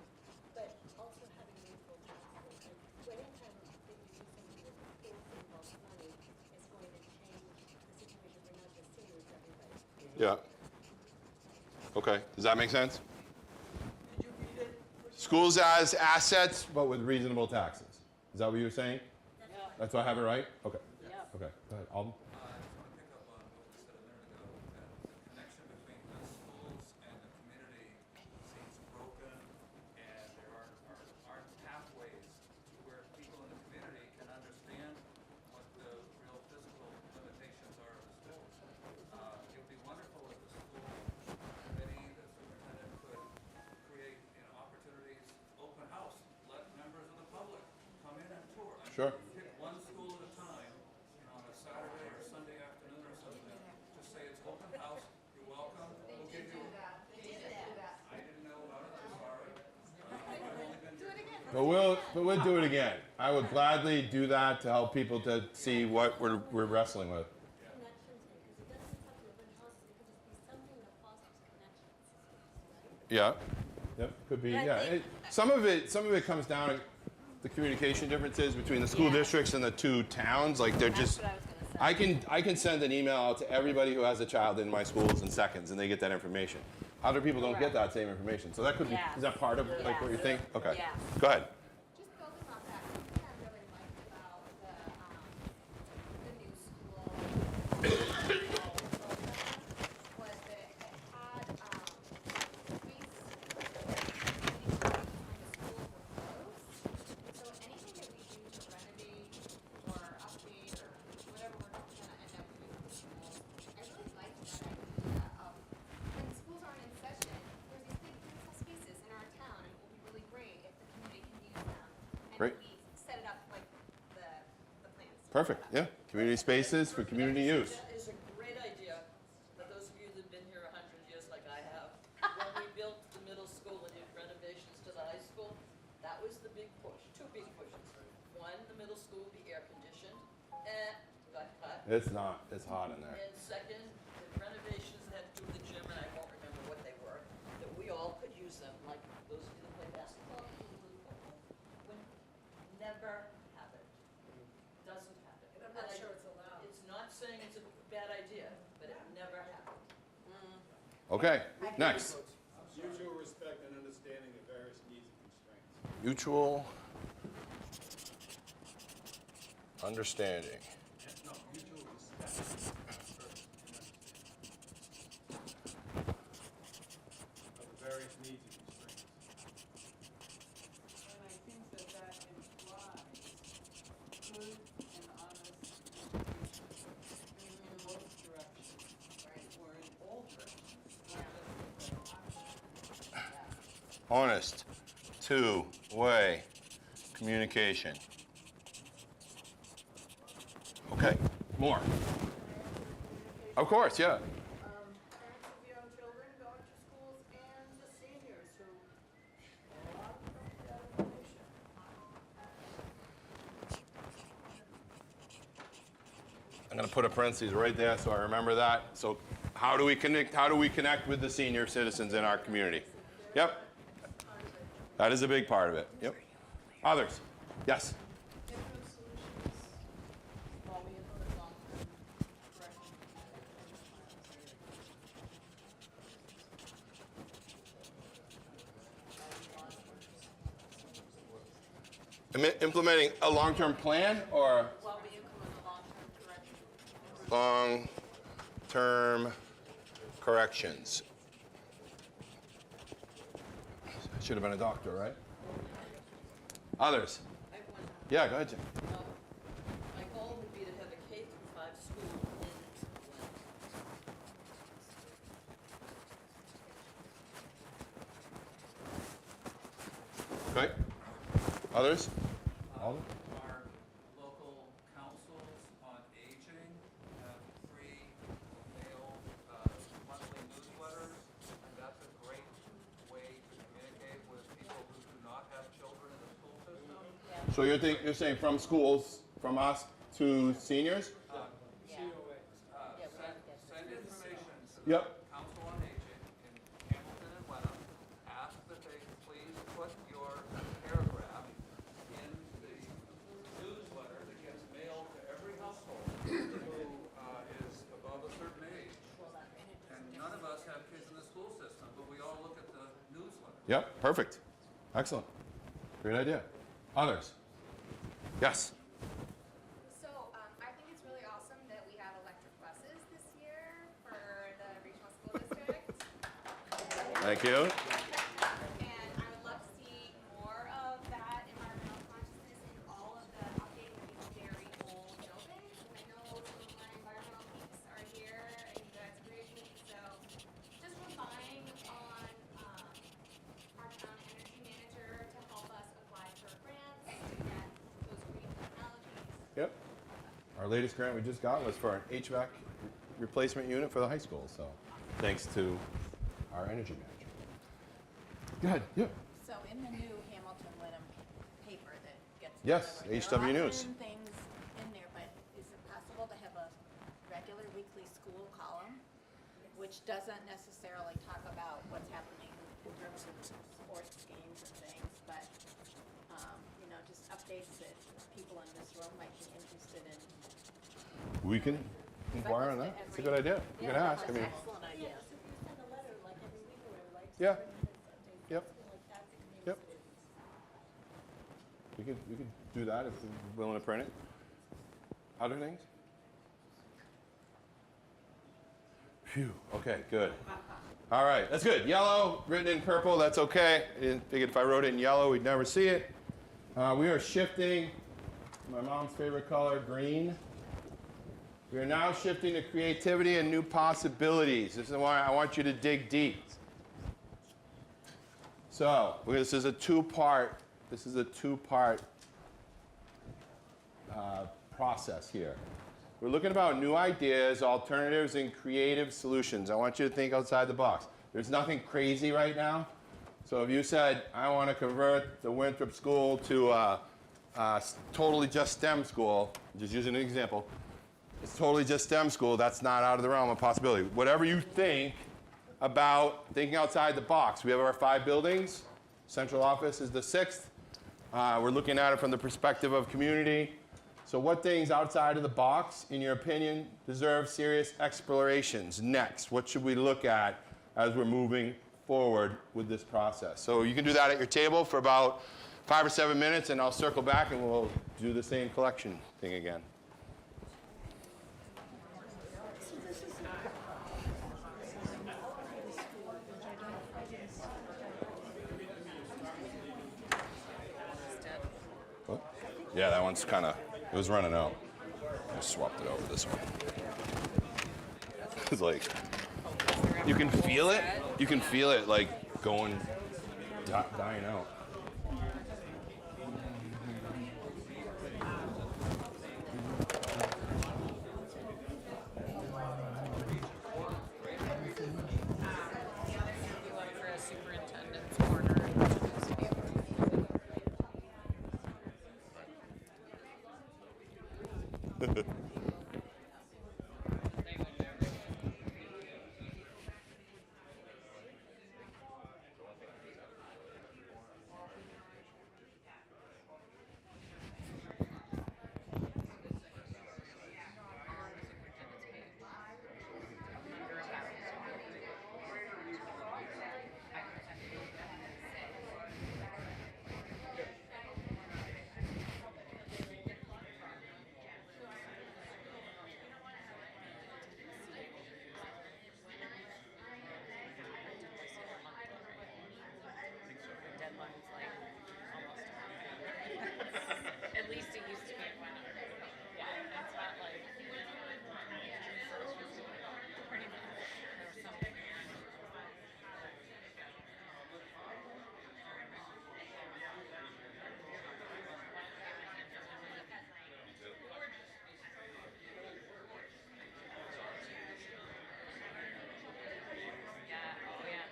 but also having meaningful taxes. Like, anytime that you do something with schools that involves money, it's going to change the situation for not just seniors, everybody. Yeah. Okay. Does that make sense? Did you read it? Schools as assets, but with reasonable taxes. Is that what you were saying? Yeah. That's why I have it right? Okay. Yep. Okay. Go ahead. Alden. I just want to pick up on what we said a minute ago, that the connection between the schools and the community seems broken, and there aren't pathways to where people in the community can understand what the real physical limitations are of the schools. It would be wonderful if the school committee, the superintendent could create, opportunities, open house, let members of the public come in and tour. I mean, Sure. Pick one school at a time, on a Saturday or Sunday afternoon or something. Just say it's open house, you're welcome. We'll give you. I didn't know about it, I'm sorry. I've only been here. But we'll do it again. I would gladly do that to help people to see what we're wrestling with. Connections, because it doesn't have to be open houses, it could just be something that fosters connections, right? Yeah. Yep. Could be. But I Yeah. think- Some of it comes down to the communication differences between the school Yeah. districts and the two towns. Like they're That's just. what I was gonna say. I can send an email out to everybody who has a child in my schools in seconds, and they get that information. Other people don't get that same information. So that could be. Yes. Is that part of like what you think? Okay. Yes. Go ahead. Just building on that, something I really liked about the new school was that it had space between the schools were close. So anything that we do to renovate or update or whatever we're gonna end up doing with the schools, I really liked that idea of when schools aren't in session, there's these big beautiful spaces in our town, and it will be really great if the community can use them. And Great. we set it up like the plans. Perfect. Yeah. Community spaces for community use. That is a great idea, for those of you that have been here 100 years like I have. When we built the middle school and did renovations to the high school, that was the big push, two big pushes. One, the middle school be air conditioned, and got cut. It's not. It's hot in there. And second, the renovations that had to do with the gym, and I won't remember what they were, that we all could use them, like those of you that play basketball, people who play football. Never happened. Doesn't happen. And I'm not sure it's allowed. It's not saying it's a bad idea, but it never happened. Okay. Next. Mutual respect and understanding of various needs and constraints. Mutual understanding. No, mutual respect. honest, two-way communication. Okay, more. Of course, yeah. Parents of young children going to schools and the seniors who a lot of them get information. I'm gonna put a parentheses right there so I remember that. So how do we connect with the senior citizens in our community? Yep. That is a big part of it. Yep. Others? Yes. Different solutions while we implement long-term correction. Implementing a long-term plan or While we implement the long-term correction. long-term corrections? Should have been a doctor, right? Others? I have one. Yeah, go ahead, Jim. My goal would be to have a K through 5 school in Glen. Okay. Others? Our local councils on aging have free mail monthly newsletters, and that's a great way to communicate with people who do not have children in the school system. So you're saying from schools, from us to seniors? Send information to Yep. the Council on Aging in Hamilton and Wenham. Ask that they please put your paragraph in the newsletter that gets mailed to every household who is above a certain age. And none of us have kids in the school system, but we all look at the newsletter. Yep, perfect. Excellent. Great idea. Others? Yes. So I think it's really awesome that we have electric buses this year for the regional school district. Thank you. And I would love to see more of that environmental consciousness in all of the updates of these very old buildings. I know some of my environmental geeks are here, and you guys agree with me. So just relying on our town energy manager to help us apply for grants to get those green technologies. Yep. Our latest grant we just got was for an HVAC replacement unit for the high school, so thanks to our energy manager. Go ahead. Yeah. So in the new Hamilton Wenham paper that gets Yes, delivered, HW there are News. often things in there, but is it possible to have a regular weekly school column, which doesn't necessarily talk about what's happening in terms of sports games and things, but just updates that people in this room might be interested in? We can inquire on that. It's a good idea. You can ask. I mean, Excellent idea. Yeah, so if you send a letter like every week or whatever, like. Yeah. Updates, Yep. something like that, then maybe Yep. we could do that if you're willing to print it. Other things? Phew. Okay, good. All right, that's good. Yellow, written in purple, that's okay. I didn't figure if I wrote it in yellow, we'd never see it. We are shifting, my mom's favorite color, green. We are now shifting to creativity and new possibilities. This is why I want you to dig deep. So, this is a two-part process here. We're looking about new ideas, alternatives, and creative solutions. I want you to think outside the box. There's nothing crazy right now. So if you said, I want to convert the Winthrop School to a totally just STEM school, just using an example, it's totally just STEM school, that's not out of the realm of possibility. Whatever you think about thinking outside the box. We have our 5 buildings. Central office is the 6th. We're looking at it from the perspective of community. So what things outside of the box, in your opinion, deserve serious explorations next? What should we look at as we're moving forward with this process? So you can do that at your table for about 5 or 7 minutes, and I'll circle back and we'll do the same collection thing again. Yeah, that one's kind of, it was running out. I swapped it over this one. It's like, you can feel it like going Dying out. You went for a superintendent's corner. Deadline's like almost a month. At least it used to be a month. Yeah, it's not like pretty much or something. Yeah, oh yeah.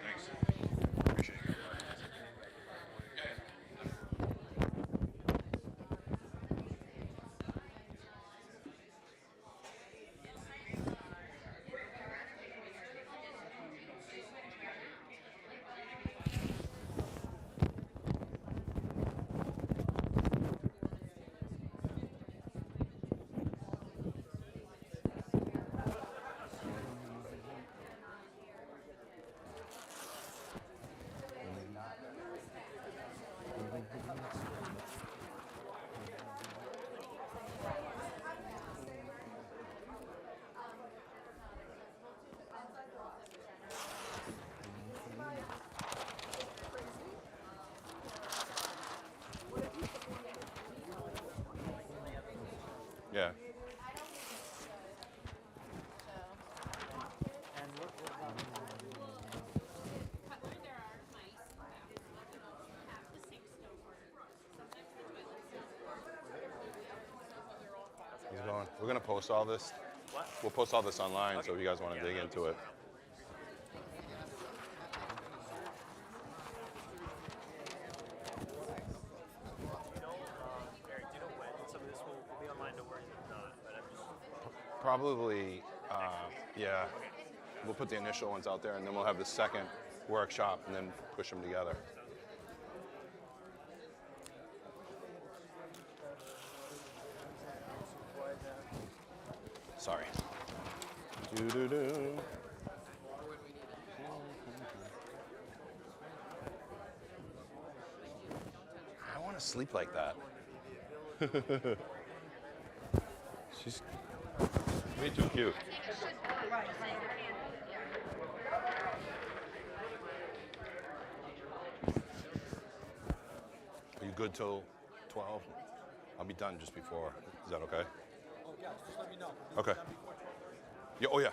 Thanks. Appreciate it. Yeah. He's going. We're gonna post all this. What? We'll post all this online, so if you guys want to dig into it. Eric, do you know when some of this will be online? No worries if not, but I'm just... Probably, yeah. We'll put the initial ones out there, and then we'll have the second workshop, and then push them together. Sorry. Doo-doo-doo. I want to sleep like that. She's way too cute. Are you good till 12? I'll be done just before. Is that okay? Oh, yeah, just let me know. Okay. Yeah, oh yeah.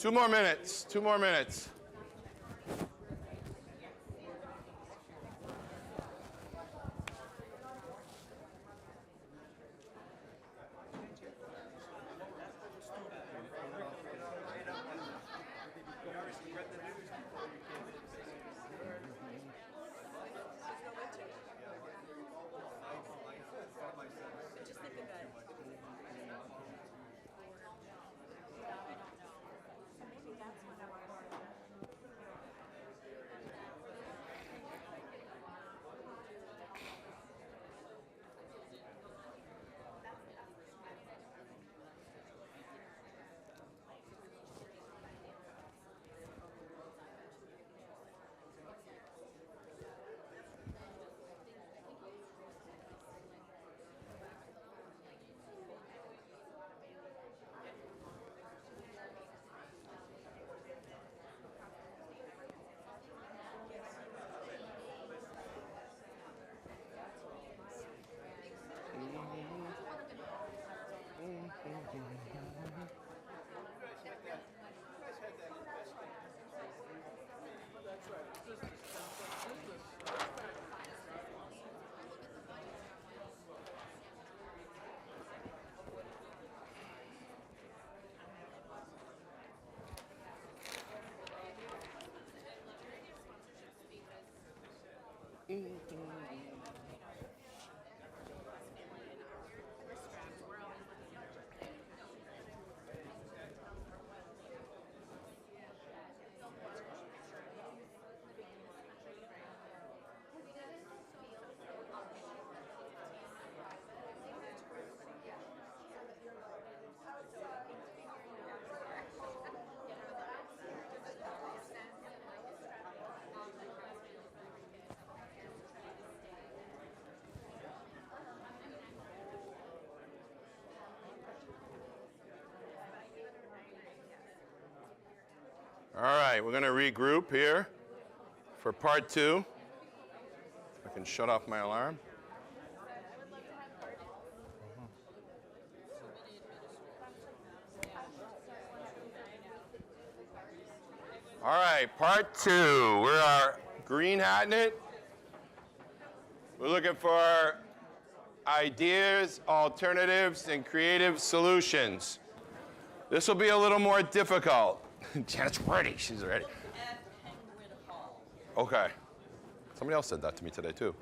2 more minutes. 2 more minutes. All right, we're going to regroup here for part 2. I can shut off my alarm. All right, part 2. We're green hatting it. We're looking for ideas, alternatives, and creative solutions. This will be a little more difficult. Janet's ready. She's ready. At Penguin Hall. Okay. Somebody else said that to me today, too.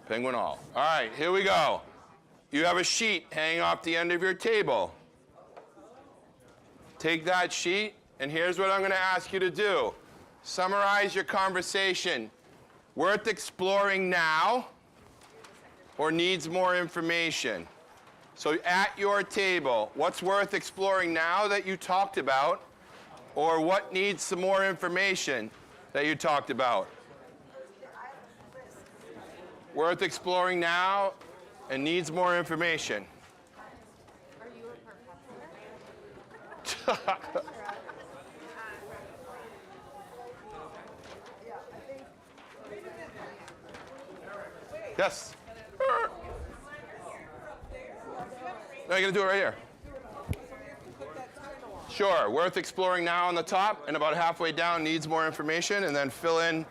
Penguin Hall. All right, here we go. You have a sheet hanging off the end of your table. Take that sheet, and here's what I'm going to ask you to do. Summarize your conversation. Worth exploring now or needs more information? So at your table, what's worth exploring now that you talked about, or what needs some more information that you talked about? Worth exploring now and needs more information. Are you a professor? Yes? No, you're going to do it right here. Sure. Worth exploring now on the top, and about halfway down needs more information, and then fill in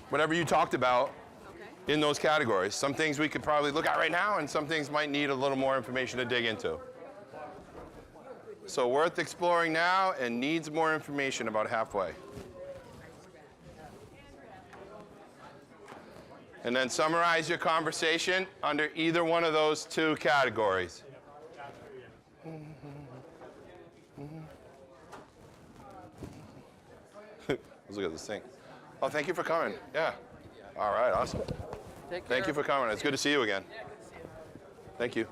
whatever you talked about in those categories. Some things we could probably look at right now, and some things might need a little more information to dig into. So worth exploring now and needs more information about halfway. And then summarize your conversation under either one of those 2 categories. Let's look at this thing. Oh, thank you for coming. Yeah. All right, awesome. Thank you for coming. It's good to see you again. Yeah, good to see you. Thank you.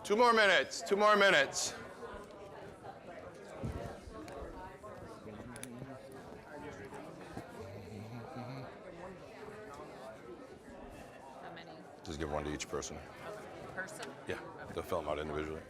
2 more minutes, 2 more minutes. How many Just give one to each person. person? Yeah, they'll fill them out individually.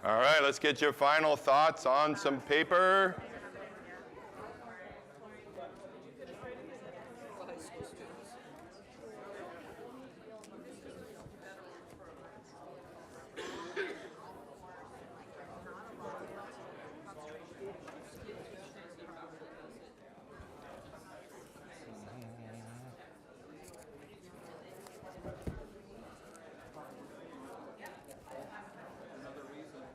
All right, let's get your final thoughts on some paper. For high school students. Another reason to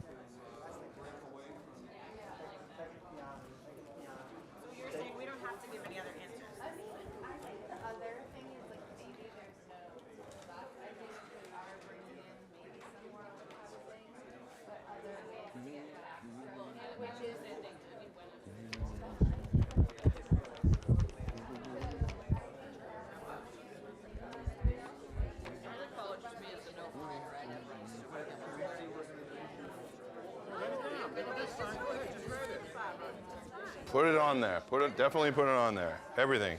break away from So you're saying we don't have to give any other answers? I mean, I think the other thing is like maybe there's no, I think we are bringing in maybe some more local things, but other ways to get back. Which is, Charter College to me is a no-brainer. I never used to work at one. Put it on there. Definitely put it on there. Everything.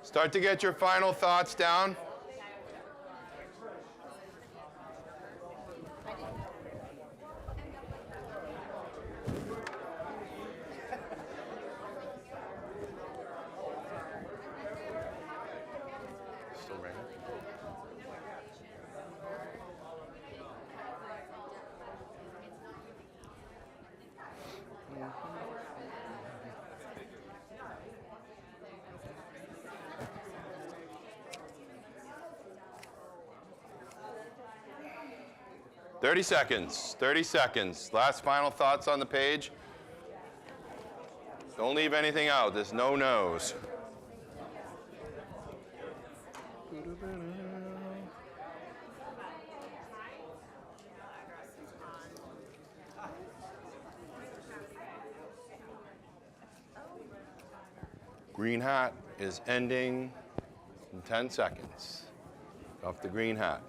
Start to get your final thoughts down. Still raining? Thirty seconds. 30 seconds. Last final thoughts on the page. Don't leave anything out. There's no no's. Green hat is ending in 10 seconds. Off the green hat.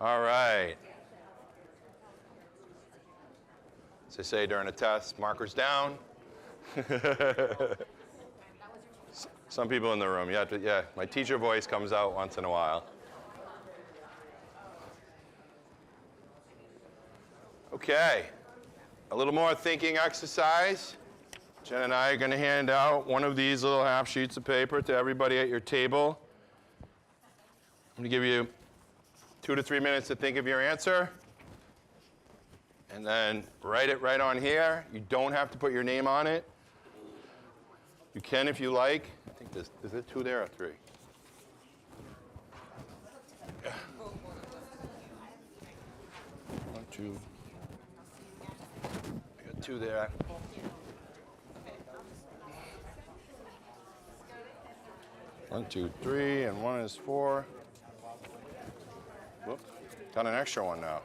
All right. As they say during a test, markers down. Some people in the room, yeah, my teacher voice comes out once in a while. Okay, a little more thinking exercise. Jen and I are going to hand out one of these little half sheets of paper to everybody at your table. I'm going to give you 2 to 3 minutes to think of your answer. And then write it right on here. You don't have to put your name on it. You can if you like. think is it 2 there or 3? Yeah. 1, 2. I got 2 there. One, 2, 3, and 1 is 4. Whoop, got an extra one now.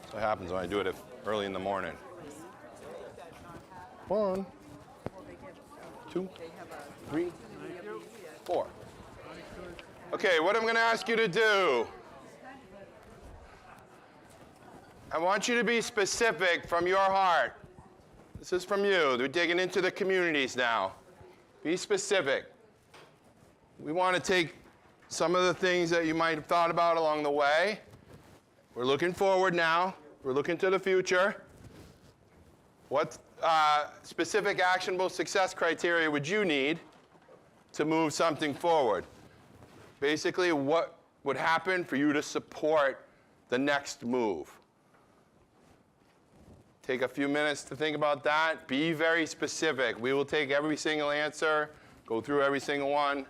That's what happens when I do it early in the morning. 1, 2, 3, 4. Okay, what I'm going to ask you to do, I want you to be specific from your heart. This is from you. We're digging into the communities now. Be specific. We want to take some of the things that you might have thought about along the way. We're looking forward now. We're looking to the future. What specific actionable success criteria would you need to move something forward? Basically, what would happen for you to support the next move? Take a few minutes to think about that. Be very specific. We will take every single answer, go through every single one,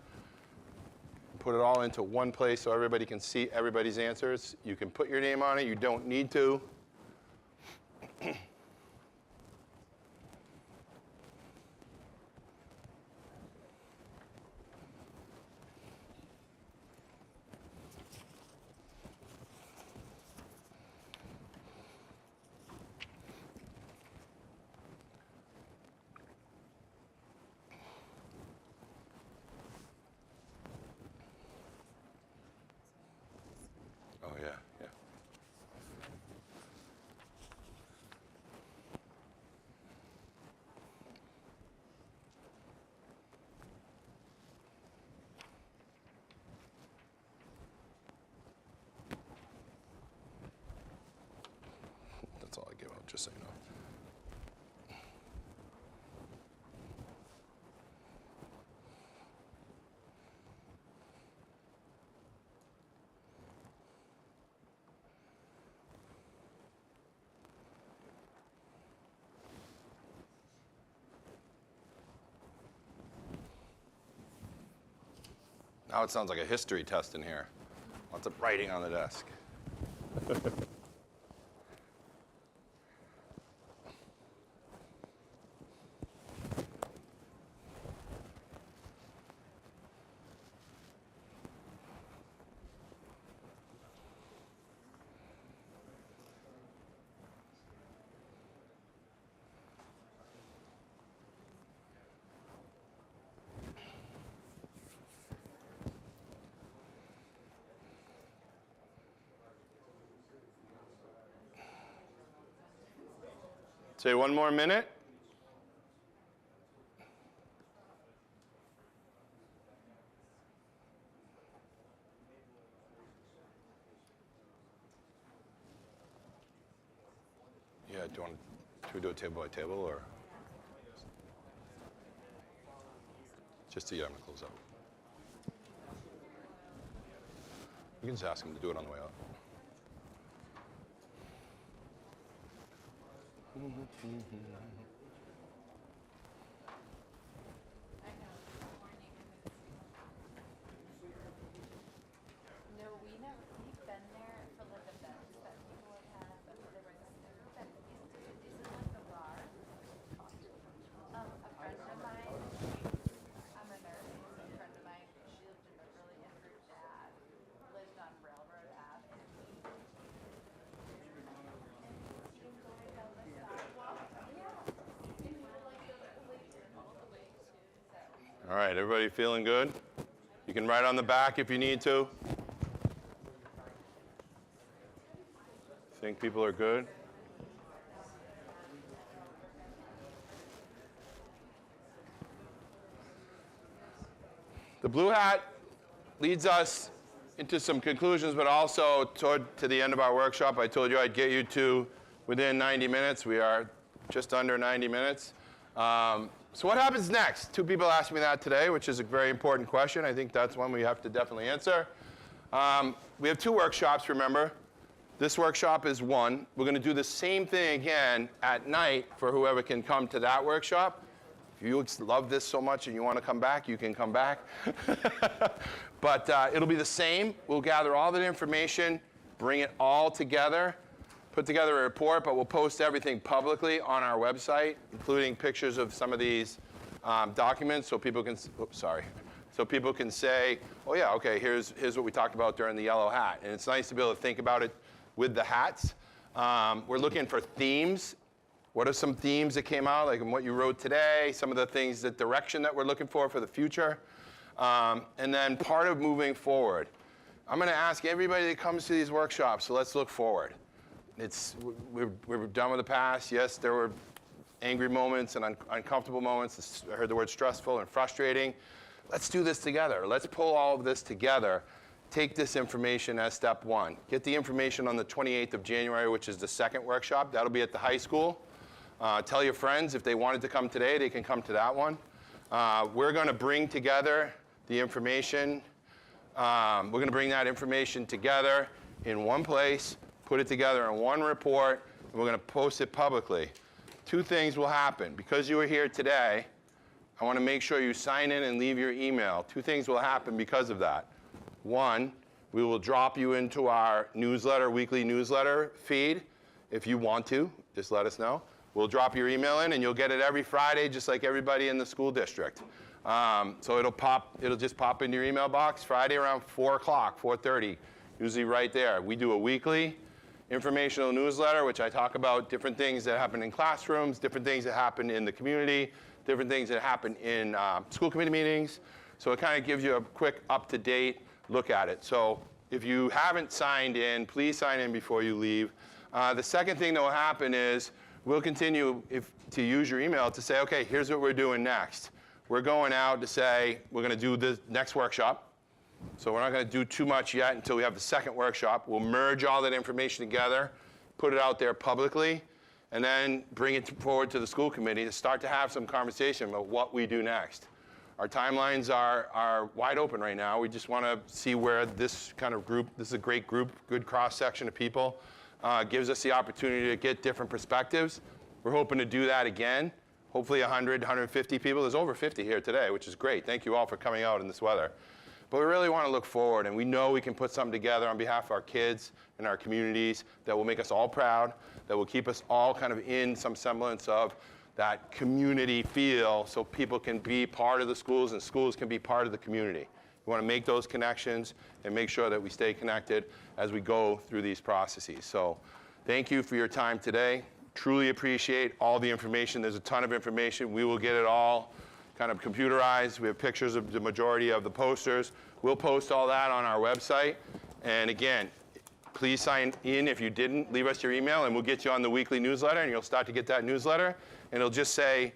put it all into one place so everybody can see everybody's answers. You can put your name on it. You don't need to. Oh, yeah, yeah. That's all I give out, just so you know. Now it sounds like a history test in here. Lots of writing on the desk. Say 1 more minute. Yeah, do you want to, should we do it table by table or? Just to, yeah, I'm gonna close out. You can just ask him to do it on the way out. No, we've been there for like events that people have had, but there was that used to, this is like the bar. A friend of mine, I'm a nurse, a friend of mine, she lived in Beverly, and her dad lived on Railroad Ave. All right, everybody feeling good? You can write on the back if you need to. Think people are good? The blue hat leads us into some conclusions, but also to the end of our workshop. I told you I'd get you to within 90 minutes. We are just under 90 minutes. So what happens next? 2 people asked me that today, which is a very important question. I think that's one we have to definitely answer. We have 2 workshops, remember. This workshop is 1. We're going to do the same thing again at night for whoever can come to that workshop. If you love this so much and you want to come back, you can come back. But it'll be the same. We'll gather all that information, bring it all together, put together a report, but we'll post everything publicly on our website, including pictures of some of these documents so people can, so people can say, oh yeah, okay, here's what we talked about during the yellow hat. And it's nice to be able to think about it with the hats. We're looking for themes. What are some themes that came out, like in what you wrote today, some of the things, the direction that we're looking for the future. And then part of moving forward, I'm going to ask everybody that comes to these workshops, so let's look forward. We're done with the past. Yes, there were angry moments and uncomfortable moments. I heard the word stressful and frustrating. Let's do this together. Let's pull all of this together. Take this information as step one. Get the information on the 28th of January, which is the second workshop. That'll be at the high school. Tell your friends if they wanted to come today, they can come to that one. We're going to bring together the information. We're going to bring that information together in one place, put it together in one report, and we're going to post it publicly. Two things will happen. Because you are here today, I want to make sure you sign in and leave your email. Two things will happen because of that. One, we will drop you into our newsletter, weekly newsletter feed. If you want to, just let us know. We'll drop your email in, and you'll get it every Friday, just like everybody in the school district. So it'll just pop into your email box Friday around 4 o'clock, 4:30, usually right there. We do a weekly informational newsletter, which I talk about different things that happen in classrooms, different things that happen in the community, different things that happen in school committee meetings. So it kind of gives you a quick up-to-date look at it. So if you haven't signed in, please sign in before you leave. The second thing that will happen is we'll continue to use your email to say, okay, here's what we're doing next. We're going out to say we're going to do the next workshop. So we're not going to do too much yet until we have the second workshop. We'll merge all that information together, put it out there publicly, and then bring it forward to the school committee to start to have some conversation about what we do next. Our timelines are wide open right now. We just want to see where this kind of group, this is a great group, good cross-section of people, gives us the opportunity to get different perspectives. We're hoping to do that again. Hopefully 100, 150 people. There's over 50 here today, which is great. Thank you all for coming out in this weather. But we really want to look forward, and we know we can put something together on behalf of our kids and our communities that will make us all proud, that will keep us all kind of in some semblance of that community feel so people can be part of the schools and schools can be part of the community. We want to make those connections and make sure that we stay connected as we go through these processes. So thank you for your time today. Truly appreciate all the information. There's a ton of information. We will get it all kind of computerized. We have pictures of the majority of the posters. We'll post all that on our website. And again, please sign in if you didn't. Leave us your email, and we'll get you on the weekly newsletter, and you'll start to get that newsletter. And it'll just say,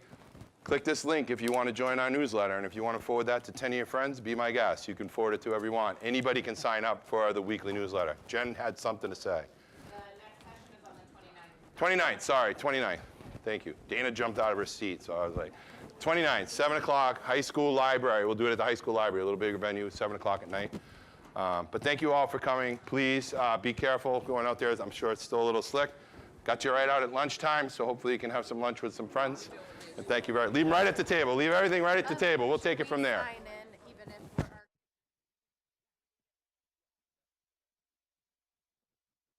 click this link if you want to join our newsletter. And if you want to forward that to 10 of your friends, be my guest. You can forward it to whoever you want. Anybody can sign up for the weekly newsletter. Jen had something to say. The next session is on the 29th. 29th, sorry, 29th. Thank you. Dana jumped out of her seat, so I was like, 29th, 7 o'clock, high school library. We'll do it at the high school library, a little bigger venue, 7 o'clock at night. But thank you all for coming. Please be careful going out there. I'm sure it's still a little slick. Got you right out at lunchtime, so hopefully you can have some lunch with some friends. And thank you very much. Leave them right at the table. Leave everything right at the table. We'll take it from there.